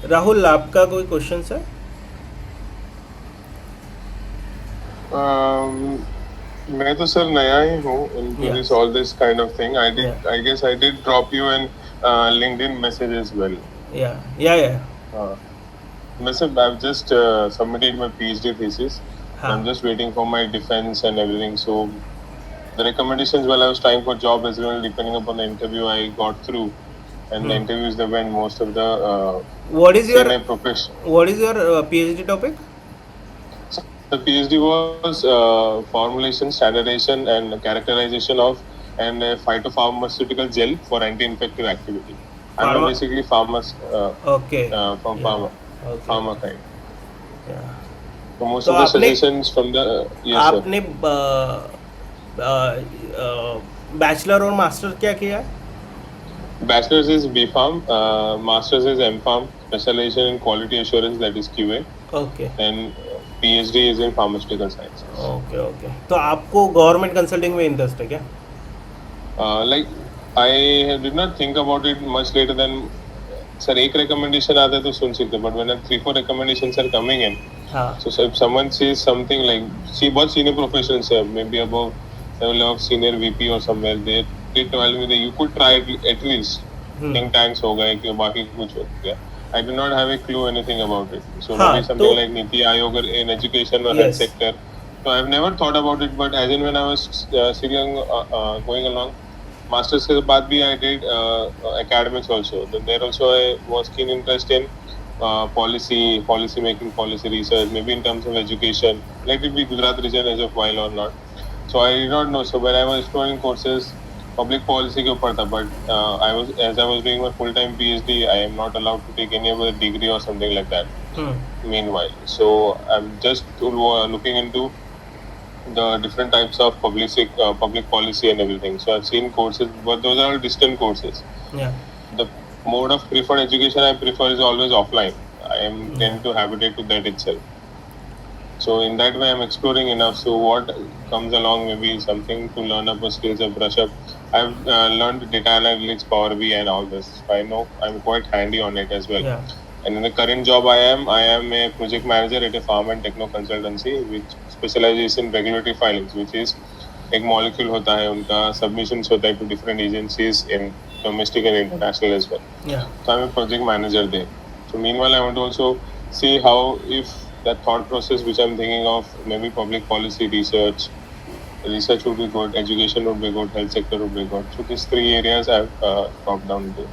राहुल, आपका कोई क्वेश्चन है? मैं तो सर नया ही हूँ into this all this kind of thing. I guess I did drop you an LinkedIn message as well. Yeah. I've just submitted my PhD thesis. I'm just waiting for my defense and everything. So the recommendations while I was trying for job as well, depending upon the interview I got through, and the interviews that went most of the what is your profession. What is your PhD topic? The PhD was formulation, standardization, and characterization of an phytopharmaceutical gel for anti-infective activity. I'm basically from pharma. Okay. Pharma kind. Yeah. So most of the suggestions from the आपने bachelor और master क्या किया? Bachelor's is B.Pharm, Master's is M.Pharm, specialization in quality assurance, that is QA, okay and PhD is in pharmaceutical sciences. Okay okay. तो आपको government consulting में interest है क्या? Like I did not think about it much later than sir एक recommendation आता है तो सुन सकते, but when 3-4 recommendations are coming in, हाँ so if someone says something like, see बहुत senior professionals है, maybe above level of senior VP or somewhere, they tell me that you could try at least think tanks हो गए कि बाकी कुछ हो गया. I do not have a clue anything about it. So हाँ, maybe something तो- like Niti Aayog in education or Yes. health sector. So I've never thought about it, but as in when I was going along, masters के बाद भी I did academics also. Then there also I was keen interest in policy making, policy research, maybe in terms of education. Let it be Gujarat region as of while or not. So I did not know. So when I was exploring courses, public policy के ऊपर था, but as I was doing my full-time PhD, I am not allowed to take any other degree or something like that. Meanwhile, so I'm just looking into the different types of public policy and everything. So I've seen courses, but those are all distant courses. या The mode of preferred education I prefer is always offline. I am tend to habitate to that itself. So in that way, I'm exploring enough. So what comes along, maybe something to learn up, skills or brush up. I've learned data analytics, Power BI, and all this. I know I'm quite handy on it as well. या And in the current job I am a project manager at a farm and techno consultancy which specializes in regulatory filings, which is एक molecule होता है, उनका submissions होता है to different agencies in domestic and international as well. या So I'm a project manager there. So meanwhile I want to also see how if that thought process which I'm thinking of, maybe public policy research would be good, education would be good, health sector would be good. So these 3 areas I've dropped down to.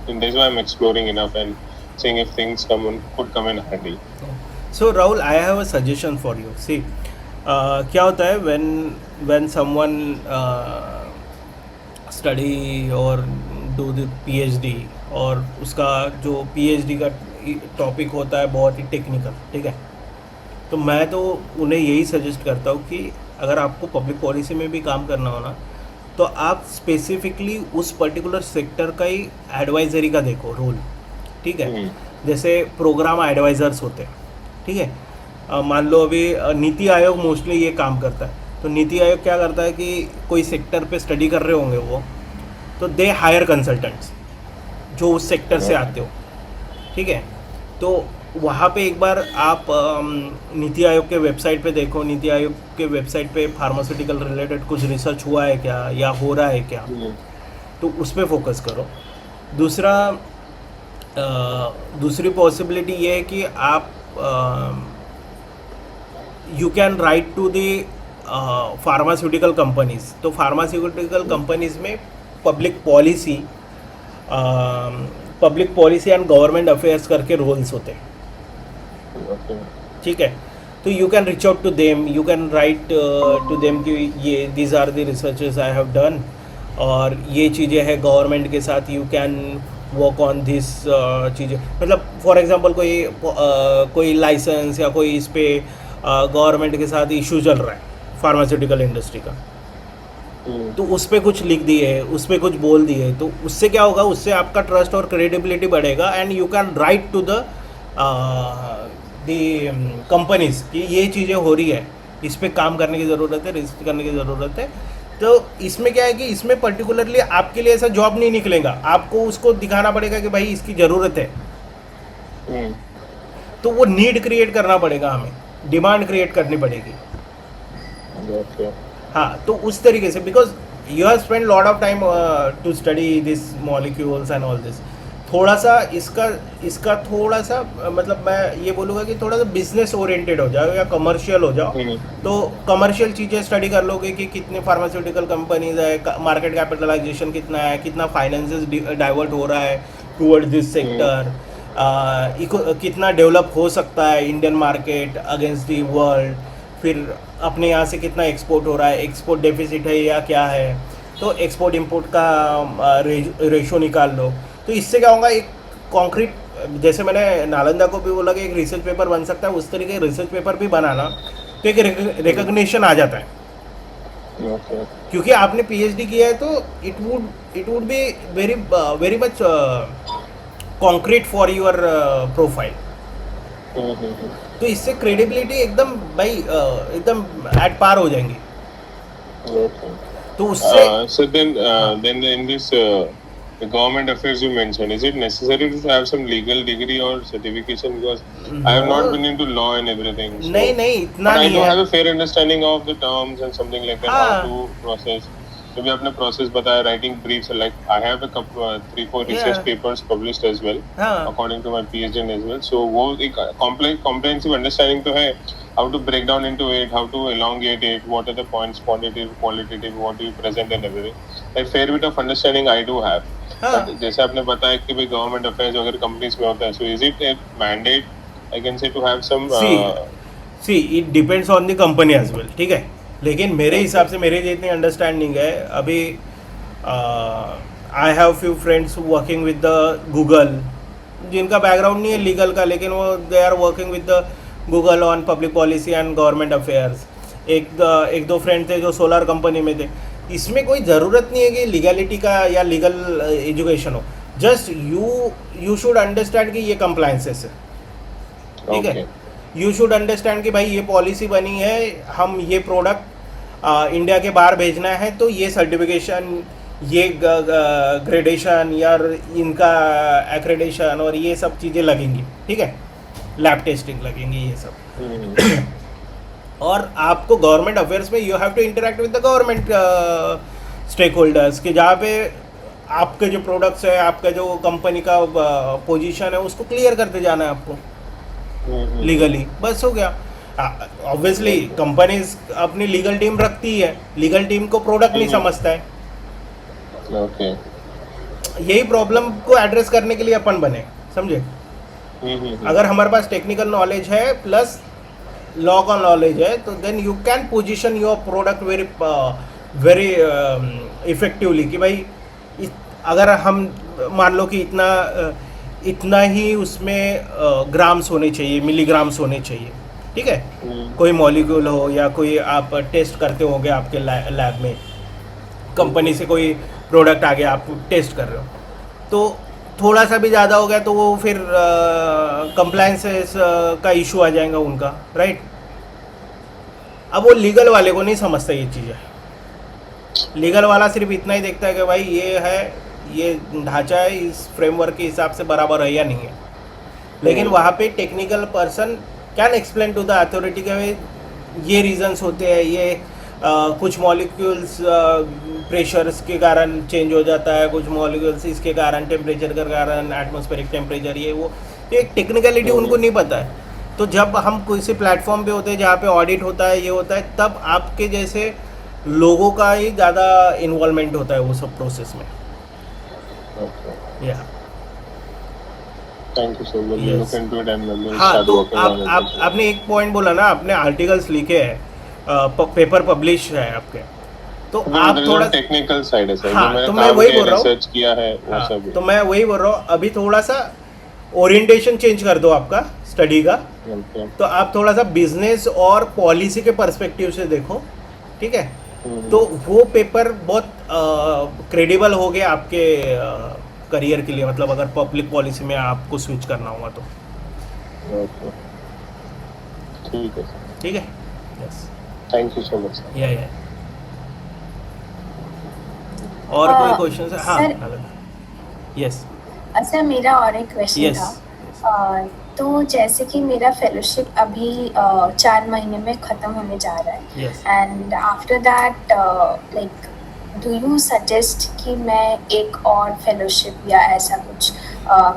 And that's why I'm exploring enough and seeing if things could come in handy. So Rahul, I have a suggestion for you. See, क्या होता है when someone study और do the PhD और उसका जो PhD का topic होता है बहुत ही टेक्निकल, ठीक है, तो मैं तो उन्हें यही सजेस्ट करता हूँ कि अगर आपको पब्लिक पॉलिसी में भी काम करना हो ना, तो आप स्पेसिफिकली उस पर्टिकुलर सेक्टर का ही एडवाइजरी का देखो रोल, ठीक है। जैसे प्रोग्राम एडवाइज़र्स होते हैं, ठीक है। मान लो अभी नीति आयोग मोस्टली ये काम करता है, तो नीति आयोग क्या करता है कि कोई सेक्टर पे स्टडी कर रहे होंगे वो, तो दे हायर कंसल्टेंट्स जो उस सेक्टर से आते हो, ठीक है। तो वहाँ पे एक बार आप नीति आयोग के वेबसाइट पे देखो, नीति आयोग के वेबसाइट पे फार्मास्यूटिकल रिलेटेड कुछ रिसर्च हुआ है क्या या हो रहा है क्या, तो उस पर फोकस करो। दूसरी पॉसिबिलिटी ये है कि आप you can write to the pharmaceutical companies. तो फार्मास्यूटिकल कंपनीज में public policy and government affairs करके रोल्स होते हैं, ठीक है। तो you can reach out to them, you can write to them कि ये these are the researches I have done और ये चीज़ें हैं गवर्नमेंट के साथ, you can work on this चीज़ें। मतलब फॉर एग्जांपल कोई लाइसेंस या कोई इस पे गवर्नमेंट के साथ इशू चल रहा है फार्मास्यूटिकल इंडस्ट्री का, तो उस पर कुछ लिख दिए, उस पर कुछ बोल दिए, तो उससे क्या होगा, उससे आपका ट्रस्ट और क्रेडिबिलिटी बढ़ेगा and you can write to the companies कि ये चीज़ें हो रही है, इस पर काम करने की ज़रूरत है, रिसर्च करने की ज़रूरत है। तो इसमें क्या है कि इसमें पर्टिकुलरली आपके लिए ऐसा जॉब नहीं निकलेगा, आपको उसको दिखाना पड़ेगा कि भाई इसकी ज़रूरत है। तो वो नीड क्रिएट करना पड़ेगा, हमें डिमांड क्रिएट करनी पड़ेगी। हाँ, तो उस तरीके से because you have spend lot of time to study this molecules and all this, थोड़ा सा इसका थोड़ा सा मतलब मैं ये बोलूँगा कि थोड़ा सा बिजनेस ओरिएंटेड हो जाओ या कमर्शियल हो जाओ। तो कमर्शियल चीज़ें स्टडी कर लोगे कि कितने फार्मास्यूटिकल कंपनीज है, मार्केट कैपिटलाइजेशन कितना है, कितना फाइनेंसेस डाइवर्ट हो रहा है टूवर्ड्स दिस सेक्टर, कितना डेवलप हो सकता है Indian market against the world, फिर अपने यहाँ से कितना एक्सपोर्ट हो रहा है, एक्सपोर्ट डेफिसिट है या क्या है, तो एक्सपोर्ट इंपोर्ट का रेशो निकाल लो। तो इससे क्या होगा, एक कॉन्क्रीट, जैसे मैंने नालंदा को भी बोला कि एक रिसर्च पेपर बन सकता है, उस तरीके रिसर्च पेपर भी बनाना, तो एक रिकग्निशन आ जाता है। Okay. क्योंकि आपने पीएचडी किया है तो it would be very very much concrete for your profile. Mm-hmm. तो इससे क्रेडिबिलिटी एकदम भाई एकदम एट पार हो जाएंगी। Okay. तो उससे So then in this the government affairs you mentioned, is it necessary to have some legal degree or certification? Because I have not been into law and everything. So, नहीं नहीं इतना but I नहीं do है। have a fair understanding of the terms and something like that, हाँ। how to process. तो भी आपने process बताया, writing briefs, like I have a couple 3-4 research Yeah. papers published as well, हाँ according to my PhD as well. So वो एक comprehensive understanding तो है, how to break down into it, how to elongate it, what are the points, quantitative, qualitative, what do you present and everything. Like fair bit of understanding I do have. हाँ But जैसे आपने बताया कि भाई government affairs अगर companies में होता है, so is it a mandate I can say to have some see it depends on the company as well, ठीक है। लेकिन मेरे हिसाब से मेरे जितनी अंडरस्टैंडिंग है अभी, I have few friends working with the Google जिनका बैकग्राउंड नहीं है लीगल का, लेकिन वो they are working with the Google on public policy and government affairs. एक दो फ्रेंड थे जो सोलर कंपनी में थे। इसमें कोई ज़रूरत नहीं है कि लीगलिटी का या लीगल एजुकेशन हो, जस्ट यू शुड अंडरस्टैंड कि ये कंप्लायंसेस है, ठीक है। यू शुड अंडरस्टैंड कि भाई ये पॉलिसी बनी है, हम ये प्रोडक्ट इंडिया के बाहर भेजना है तो ये सर्टिफिकेशन, ये ग्रेडेशन या इनका एक्रेडिशन और ये सब चीज़ें लगेंगी, ठीक है। लैब टेस्टिंग लगेंगी ये सब। और आपको गवर्नमेंट अफेयर्स में you have to interact with the government stakeholders कि जहाँ पे आपके जो प्रोडक्ट्स है, आपका जो कंपनी का पोजीशन है उसको क्लियर करते जाना है आपको लीगली, बस हो गया। ऑब्वियसली कंपनीज अपनी लीगल टीम रखती है, लीगल टीम को प्रोडक्ट नहीं समझता है। ओके, यही प्रॉब्लम को एड्रेस करने के लिए अपन बने, समझे। अगर हमारे पास टेक्निकल नॉलेज है प्लस लॉ का नॉलेज है तो then you can position your product very effectively कि भाई अगर हम मान लो कि इतना ही उसमें ग्राम्स होने चाहिए, मिलीग्राम्स होने चाहिए, ठीक है। कोई मॉलिक्यूल हो या कोई आप टेस्ट करते होंगे आपके लैब में, कंपनी से कोई प्रोडक्ट आ गया, आप टेस्ट कर रहे हो तो थोड़ा सा भी ज़्यादा हो गया तो वो फिर कंप्लायंसेस का इशू आ जाएगा उनका, राइट। अब वो लीगल वाले को नहीं समझता ये चीज़ें। लीगल वाला सिर्फ इतना ही देखता है कि भाई ये है, ये ढांचा है, इस फ्रेमवर्क के हिसाब से बराबर है या नहीं है। लेकिन वहाँ पे technical person can explain to the authority के ये रीजंस होते हैं, ये कुछ मॉलिक्यूल्स प्रेशर्स के कारण चेंज हो जाता है, कुछ मॉलिक्यूल्स इसके कारण, टेम्परेचर के कारण, एटमॉस्फेरिक टेम्परेचर, ये वो एक टेक्निकलिटी उनको नहीं पता है। तो जब हम किसी प्लेटफॉर्म पे होते हैं जहाँ पे ऑडिट होता है, ये होता है, तब आपके जैसे लोगों का ही ज़्यादा इन्वॉल्वमेंट होता है वो सब प्रोसेस में। या thank you so much, Yes. Look into it and will हाँ, स्टार्ट तो वर्किंग ऑन इट। आपने एक पॉइंट बोला ना, आपने आर्टिकल्स लिखे हैं, पेपर पब्लिश है आपके, तो आप थोड़ा टेक्निकल साइड है सर, हाँ, जो मैंने तो मैं काम वही किया, बोल रहा हूँ। रिसर्च किया है वो हाँ, सब। तो मैं वही बोल रहा हूँ, अभी थोड़ा सा ओरिएंटेशन चेंज कर दो आपका स्टडी का, ओके, तो आप थोड़ा सा बिजनेस और पॉलिसी के पर्सपेक्टिव से देखो, ठीक है। तो वो पेपर बहुत क्रेडिबल हो गया आपके करियर के लिए, मतलब अगर पब्लिक पॉलिसी में आपको स्विच करना होगा तो, ओके, ठीक है सर, ठीक है। Yes, thank you so much. या और कोई क्वेश्चन है? हाँ, सर, यस अच्छा मेरा और एक क्वेश्चन यस था। तो जैसे कि मेरा फेलोशिप अभी 4 महीने में ख़त्म होने जा रहा है, yes and after that like do you suggest कि मैं एक और फेलोशिप या ऐसा कुछ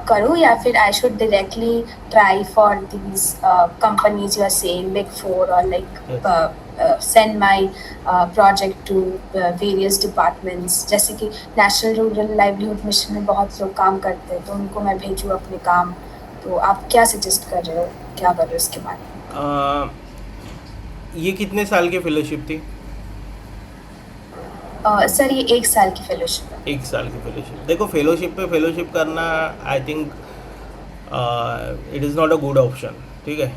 करूँ, या फिर I should directly try for these companies you are saying big 4 और like send my project to various departments, जैसे कि नेशनल रूरल लाइवलीहुड मिशन में बहुत लोग काम करते हैं तो उनको मैं भेजूँ अपने काम, तो आप क्या सजेस्ट कर रहे हो, क्या कर रहे हो इसके बारे में? ये कितने साल की फेलोशिप थी? सर ये 1 साल की फेलोशिप है। 1 साल की फेलोशिप। देखो, फेलोशिप पे फेलोशिप करना I think it is not a good option, ठीक है।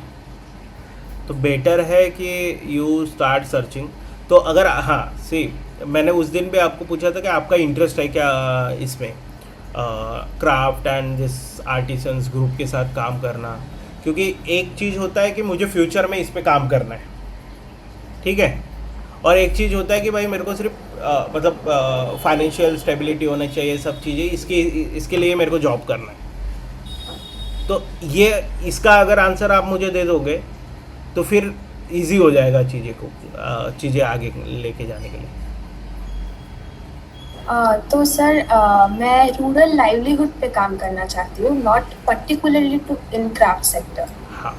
तो बेटर है कि यू स्टार्ट सर्चिंग। तो अगर हाँ सी मैंने उस दिन भी आपको पूछा था कि आपका इंटरेस्ट है क्या इसमें craft and this artisans group के साथ काम करना, क्योंकि एक चीज़ होता है कि मुझे फ्यूचर में इस पे काम करना है, ठीक है, और एक चीज़ होता है कि भाई मेरे को सिर्फ मतलब फाइनेंशियल स्टेबिलिटी होना चाहिए, सब चीज़ें इसके लिए मेरे को जॉब करना है। तो ये इसका अगर आंसर आप मुझे दे दोगे तो फिर इजी हो जाएगा चीज़ें आगे लेके जाने के लिए। तो सर मैं रूरल लाइवलीहुड पे काम करना चाहती हूँ, not particularly to in craft sector. हाँ,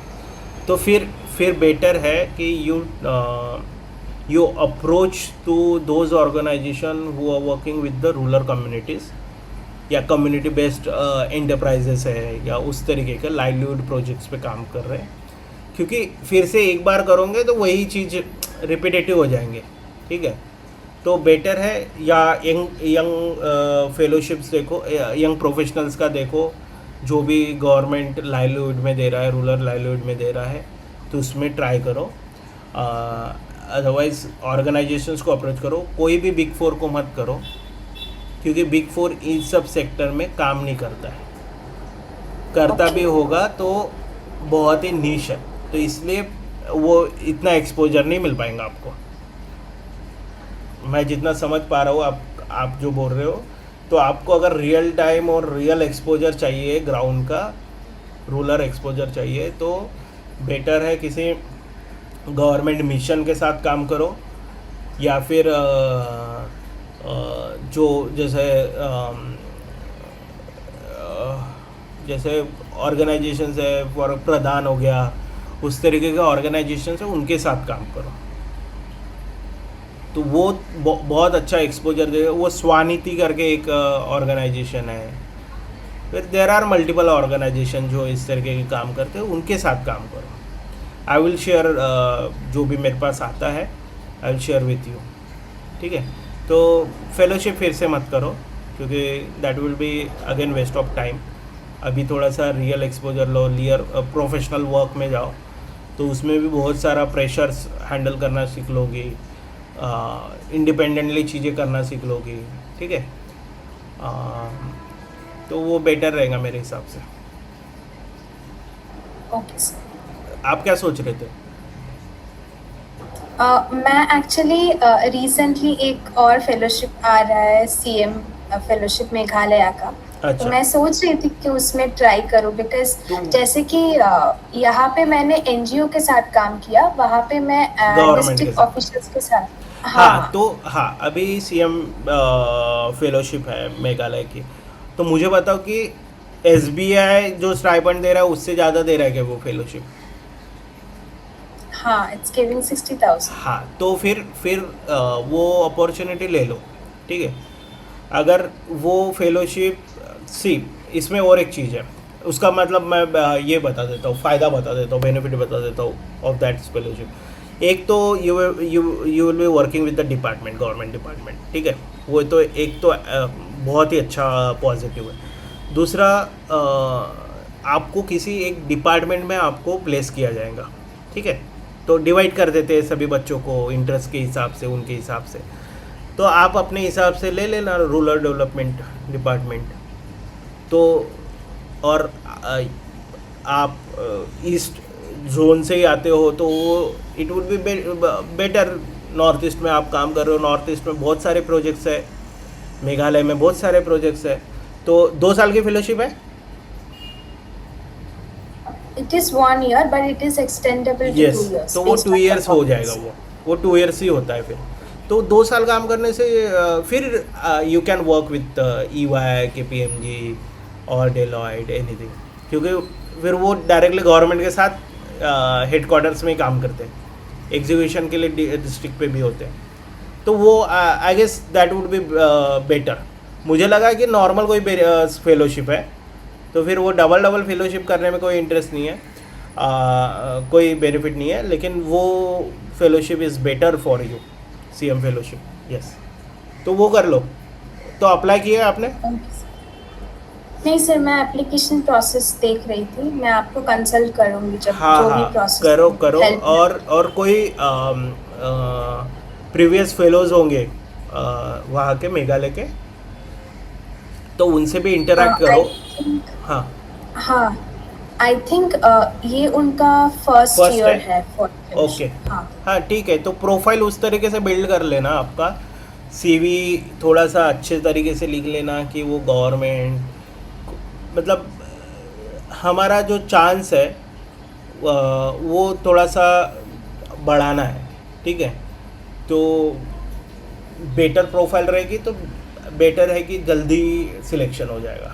तो फिर बेटर है कि you approach to those organization who are working with the rural communities या कम्युनिटी बेस्ड एंटरप्राइजेस है या उस तरीके के लाइवलीहुड प्रोजेक्ट्स पे काम कर रहे हैं, क्योंकि फिर से एक बार करोगे तो वही चीज़ रिपीटेटिव हो जाएंगे, ठीक है। तो बेटर है या यंग फेलोशिप्स देखो, यंग प्रोफेशनल्स का देखो, जो भी गवर्नमेंट लाइवलीहुड में दे रहा है, रूरल लाइवलीहुड में दे रहा है, तो उसमें ट्राई करो। अदरवाइज़ ऑर्गेनाइजेशंस को अप्रोच करो, कोई भी बिग फोर को मत करो, क्योंकि बिग फोर इस सब सेक्टर में काम नहीं करता है, करता भी होगा तो बहुत ही नीश है, तो इसलिए वो इतना एक्सपोजर नहीं मिल पाएगा आपको। मैं जितना समझ पा रहा हूँ आप जो बोल रहे हो, तो आपको अगर रियल टाइम और रियल एक्सपोजर चाहिए, ग्राउंड का रूरल एक्सपोजर चाहिए, तो बेटर है किसी गवर्नमेंट मिशन के साथ काम करो, या फिर जो जैसे ऑर्गेनाइजेशंस है, फॉर प्रधान हो गया, उस तरीके के ऑर्गेनाइजेशंस है, उनके साथ काम करो, तो वो बहुत अच्छा एक्सपोजर देगा। वो स्वानिति करके एक ऑर्गेनाइजेशन है, फिर देर आर मल्टीपल ऑर्गेनाइजेशन जो इस तरीके के काम करते हैं, उनके साथ काम करो। आई विल शेयर जो भी मेरे पास आता है, I will share with you, ठीक है। तो फेलोशिप फिर से मत करो, क्योंकि that will be again waste of time. अभी थोड़ा सा रियल एक्सपोजर लो, प्रोफेशनल वर्क में जाओ, तो उसमें भी बहुत सारा प्रेशर्स हैंडल करना सीख लोगी, इंडिपेंडेंटली चीज़ें करना सीख लोगी, ठीक है। तो वो बेटर रहेगा मेरे हिसाब से। Okay sir. आप क्या सोच रहे थे? मैं एक्चुअली रिसेंटली एक और फेलोशिप आ रहा है, सीएम फेलोशिप मेघालय का। अच्छा। तो मैं सोच रही थी कि उसमें ट्राई करूं, बिकॉज जैसे कि यहाँ पे मैंने एनजीओ के साथ काम किया, वहाँ पे मैं डिस्ट्रिक्ट ऑफिसर्स के साथ। हाँ, तो हाँ, अभी सीएम फेलोशिप है मेघालय की, तो मुझे बताओ कि एसबीआई जो स्टाइपेंड दे रहा है उससे ज़्यादा दे रहा है क्या वो फेलोशिप? हाँ, इट्स गिविंग 60,000। हाँ, तो फिर वो अपॉर्चुनिटी ले लो, ठीक है। अगर वो फेलोशिप इसमें और एक चीज़ है, उसका मतलब मैं ये बता देता हूँ, फ़ायदा बता देता हूँ, बेनिफिट बता देता हूँ ऑफ दैट फेलोशिप। एक तो you will be working with the department, government department, ठीक है, वो तो एक तो बहुत ही अच्छा पॉजिटिव है। दूसरा, आपको किसी एक डिपार्टमेंट में आपको प्लेस किया जाएगा, ठीक है, तो डिवाइड कर देते हैं सभी बच्चों को इंटरेस्ट के हिसाब से, उनके हिसाब से, तो आप अपने हिसाब से ले लेना रूरल डेवलपमेंट डिपार्टमेंट। तो और आप ईस्ट जोन से ही आते हो, तो वो it would be better. North east में आप काम कर रहे हो, नॉर्थ ईस्ट में बहुत सारे प्रोजेक्ट्स है, मेघालय में बहुत सारे प्रोजेक्ट्स है, तो 2 साल की फेलोशिप है। It is 1 year, but it is extendable to 2 years. तो वो 2 years हो जाएगा, वो 2 years ही होता है फिर। तो 2 साल काम करने से फिर you can work with EY, KPMG और डेलॉयट, एनीथिंग, क्योंकि फिर वो डायरेक्टली गवर्नमेंट के साथ हेडक्वार्टर्स में ही काम करते हैं, एग्जीक्यूशन के लिए डिस्ट्रिक्ट पे भी होते हैं, तो वो I guess that would be better. मुझे लगा कि नॉर्मल कोई फेलोशिप है, तो फिर वो डबल फेलोशिप करने में कोई इंटरेस्ट नहीं है, कोई बेनिफिट नहीं है, लेकिन वो fellowship is better for you, CM fellowship, yes. तो वो कर लो। तो अप्लाई किया आपने? नहीं सर, मैं एप्लीकेशन प्रोसेस देख रही थी, मैं आपको कंसल्ट करूंगी जब हाँ जो भी हाँ, प्रोसेस करो और कोई प्रीवियस फेलोज होंगे वहाँ के मेघालय के, तो उनसे भी इंटरेक्ट करो। हाँ हाँ आई थिंक ये उनका फर्स्ट First ईयर है? है। ओके हाँ हाँ ठीक है, तो प्रोफाइल उस तरीके से बिल्ड कर लेना, आपका सीवी थोड़ा सा अच्छे तरीके से लिख लेना कि वो गवर्नमेंट, मतलब हमारा जो चांस है वो थोड़ा सा बढ़ाना है, ठीक है। तो बेटर प्रोफाइल रहेगी तो बेटर है कि जल्दी सिलेक्शन हो जाएगा,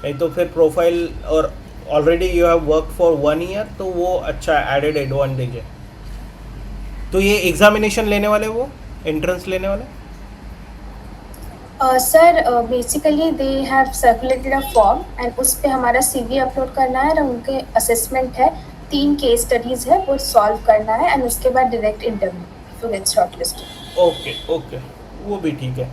नहीं तो फिर प्रोफाइल और already you have work for 1 year तो वो अच्छा एडेड एडवांटेज है। तो ये एग्जामिनेशन लेने वाले, वो एंट्रेंस लेने वाले, sir basically they have circulated a form and उस पे हमारा सीवी अपलोड करना है और उनके असेसमेंट है, 3 केस स्टडीज है वो सॉल्व करना है एंड उसके बाद direct interview to get shortlisted. Okay okay, वो भी ठीक है।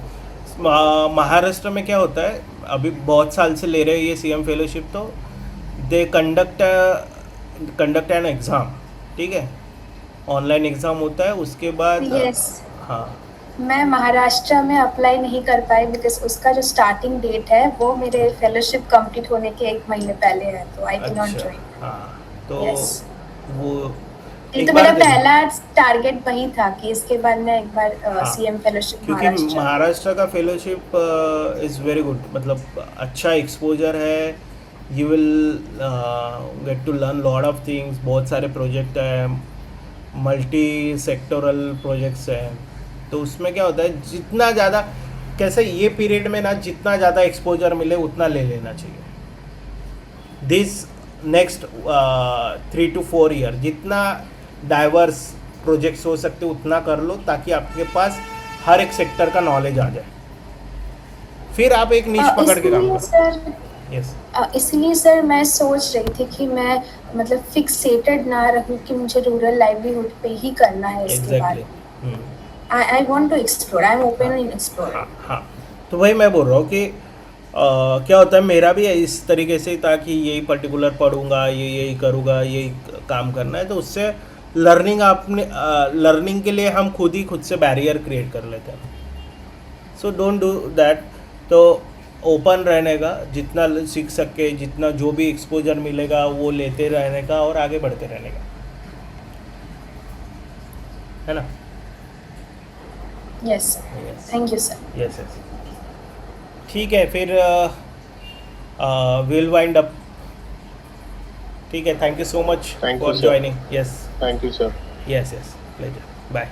महाराष्ट्र में क्या होता है, अभी बहुत साल से ले रहे हैं ये सीएम फेलोशिप, तो दे कंडक्ट एन एग्ज़ाम, ठीक है, ऑनलाइन एग्ज़ाम होता है, उसके बाद यस हाँ मैं महाराष्ट्र में अप्लाई नहीं कर पाई बिकॉज उसका जो स्टार्टिंग डेट है वो मेरे फेलोशिप कंप्लीट होने के 1 महीने पहले है, तो आई कैन नॉट अच्छा जॉइन। हाँ, तो Yes. वो ये एक तो बार मेरा देखो। पहला टारगेट वही था कि इसके बाद मैं एक बार हाँ, सीएम फेलोशिप क्योंकि महाराष्ट्र का फेलोशिप इज़ वेरी गुड, मतलब अच्छा एक्सपोजर है, you will get to learn lot of things, बहुत सारे प्रोजेक्ट हैं, मल्टी सेक्टोरल प्रोजेक्ट्स हैं, तो उसमें क्या होता है जितना ज़्यादा, कैसे ये पीरियड में ना जितना ज़्यादा एक्सपोजर मिले उतना ले लेना चाहिए। दिस नेक्स्ट 3 to 4 ईयर जितना डाइवर्स प्रोजेक्ट्स हो सकते उतना कर लो, ताकि आपके पास हर एक सेक्टर का नॉलेज आ जाए, फिर आप एक नीश पकड़ के काम इसलिए करो। सर यस इसलिए सर मैं सोच रही थी कि मैं मतलब फिक्सेटेड ना रहूं कि मुझे रूरल लाइवलीहुड पे ही करना है इसके बाद। Exactly. I want to explore, I am open in explore. हाँ हाँ, तो वही मैं बोल रहा हूँ कि क्या होता है, मेरा भी इस तरीके से था कि यही पर्टिकुलर पढ़ूंगा, यही करूँगा, यही काम करना है, तो उससे लर्निंग के लिए हम खुद से बैरियर क्रिएट कर लेते हैं। So don't do that. तो ओपन रहने का, जितना सीख सके, जितना जो भी एक्सपोजर मिलेगा वो लेते रहने का और आगे बढ़ते रहने का, है ना। Yes sir, Yes. Thank you sir. Yes yes, ठीक है, फिर विल वाइंड अप। ठीक है, thank you so much Thank you, for sir. Joining. Yes Thank you, sir. Yes, pleasure, bye.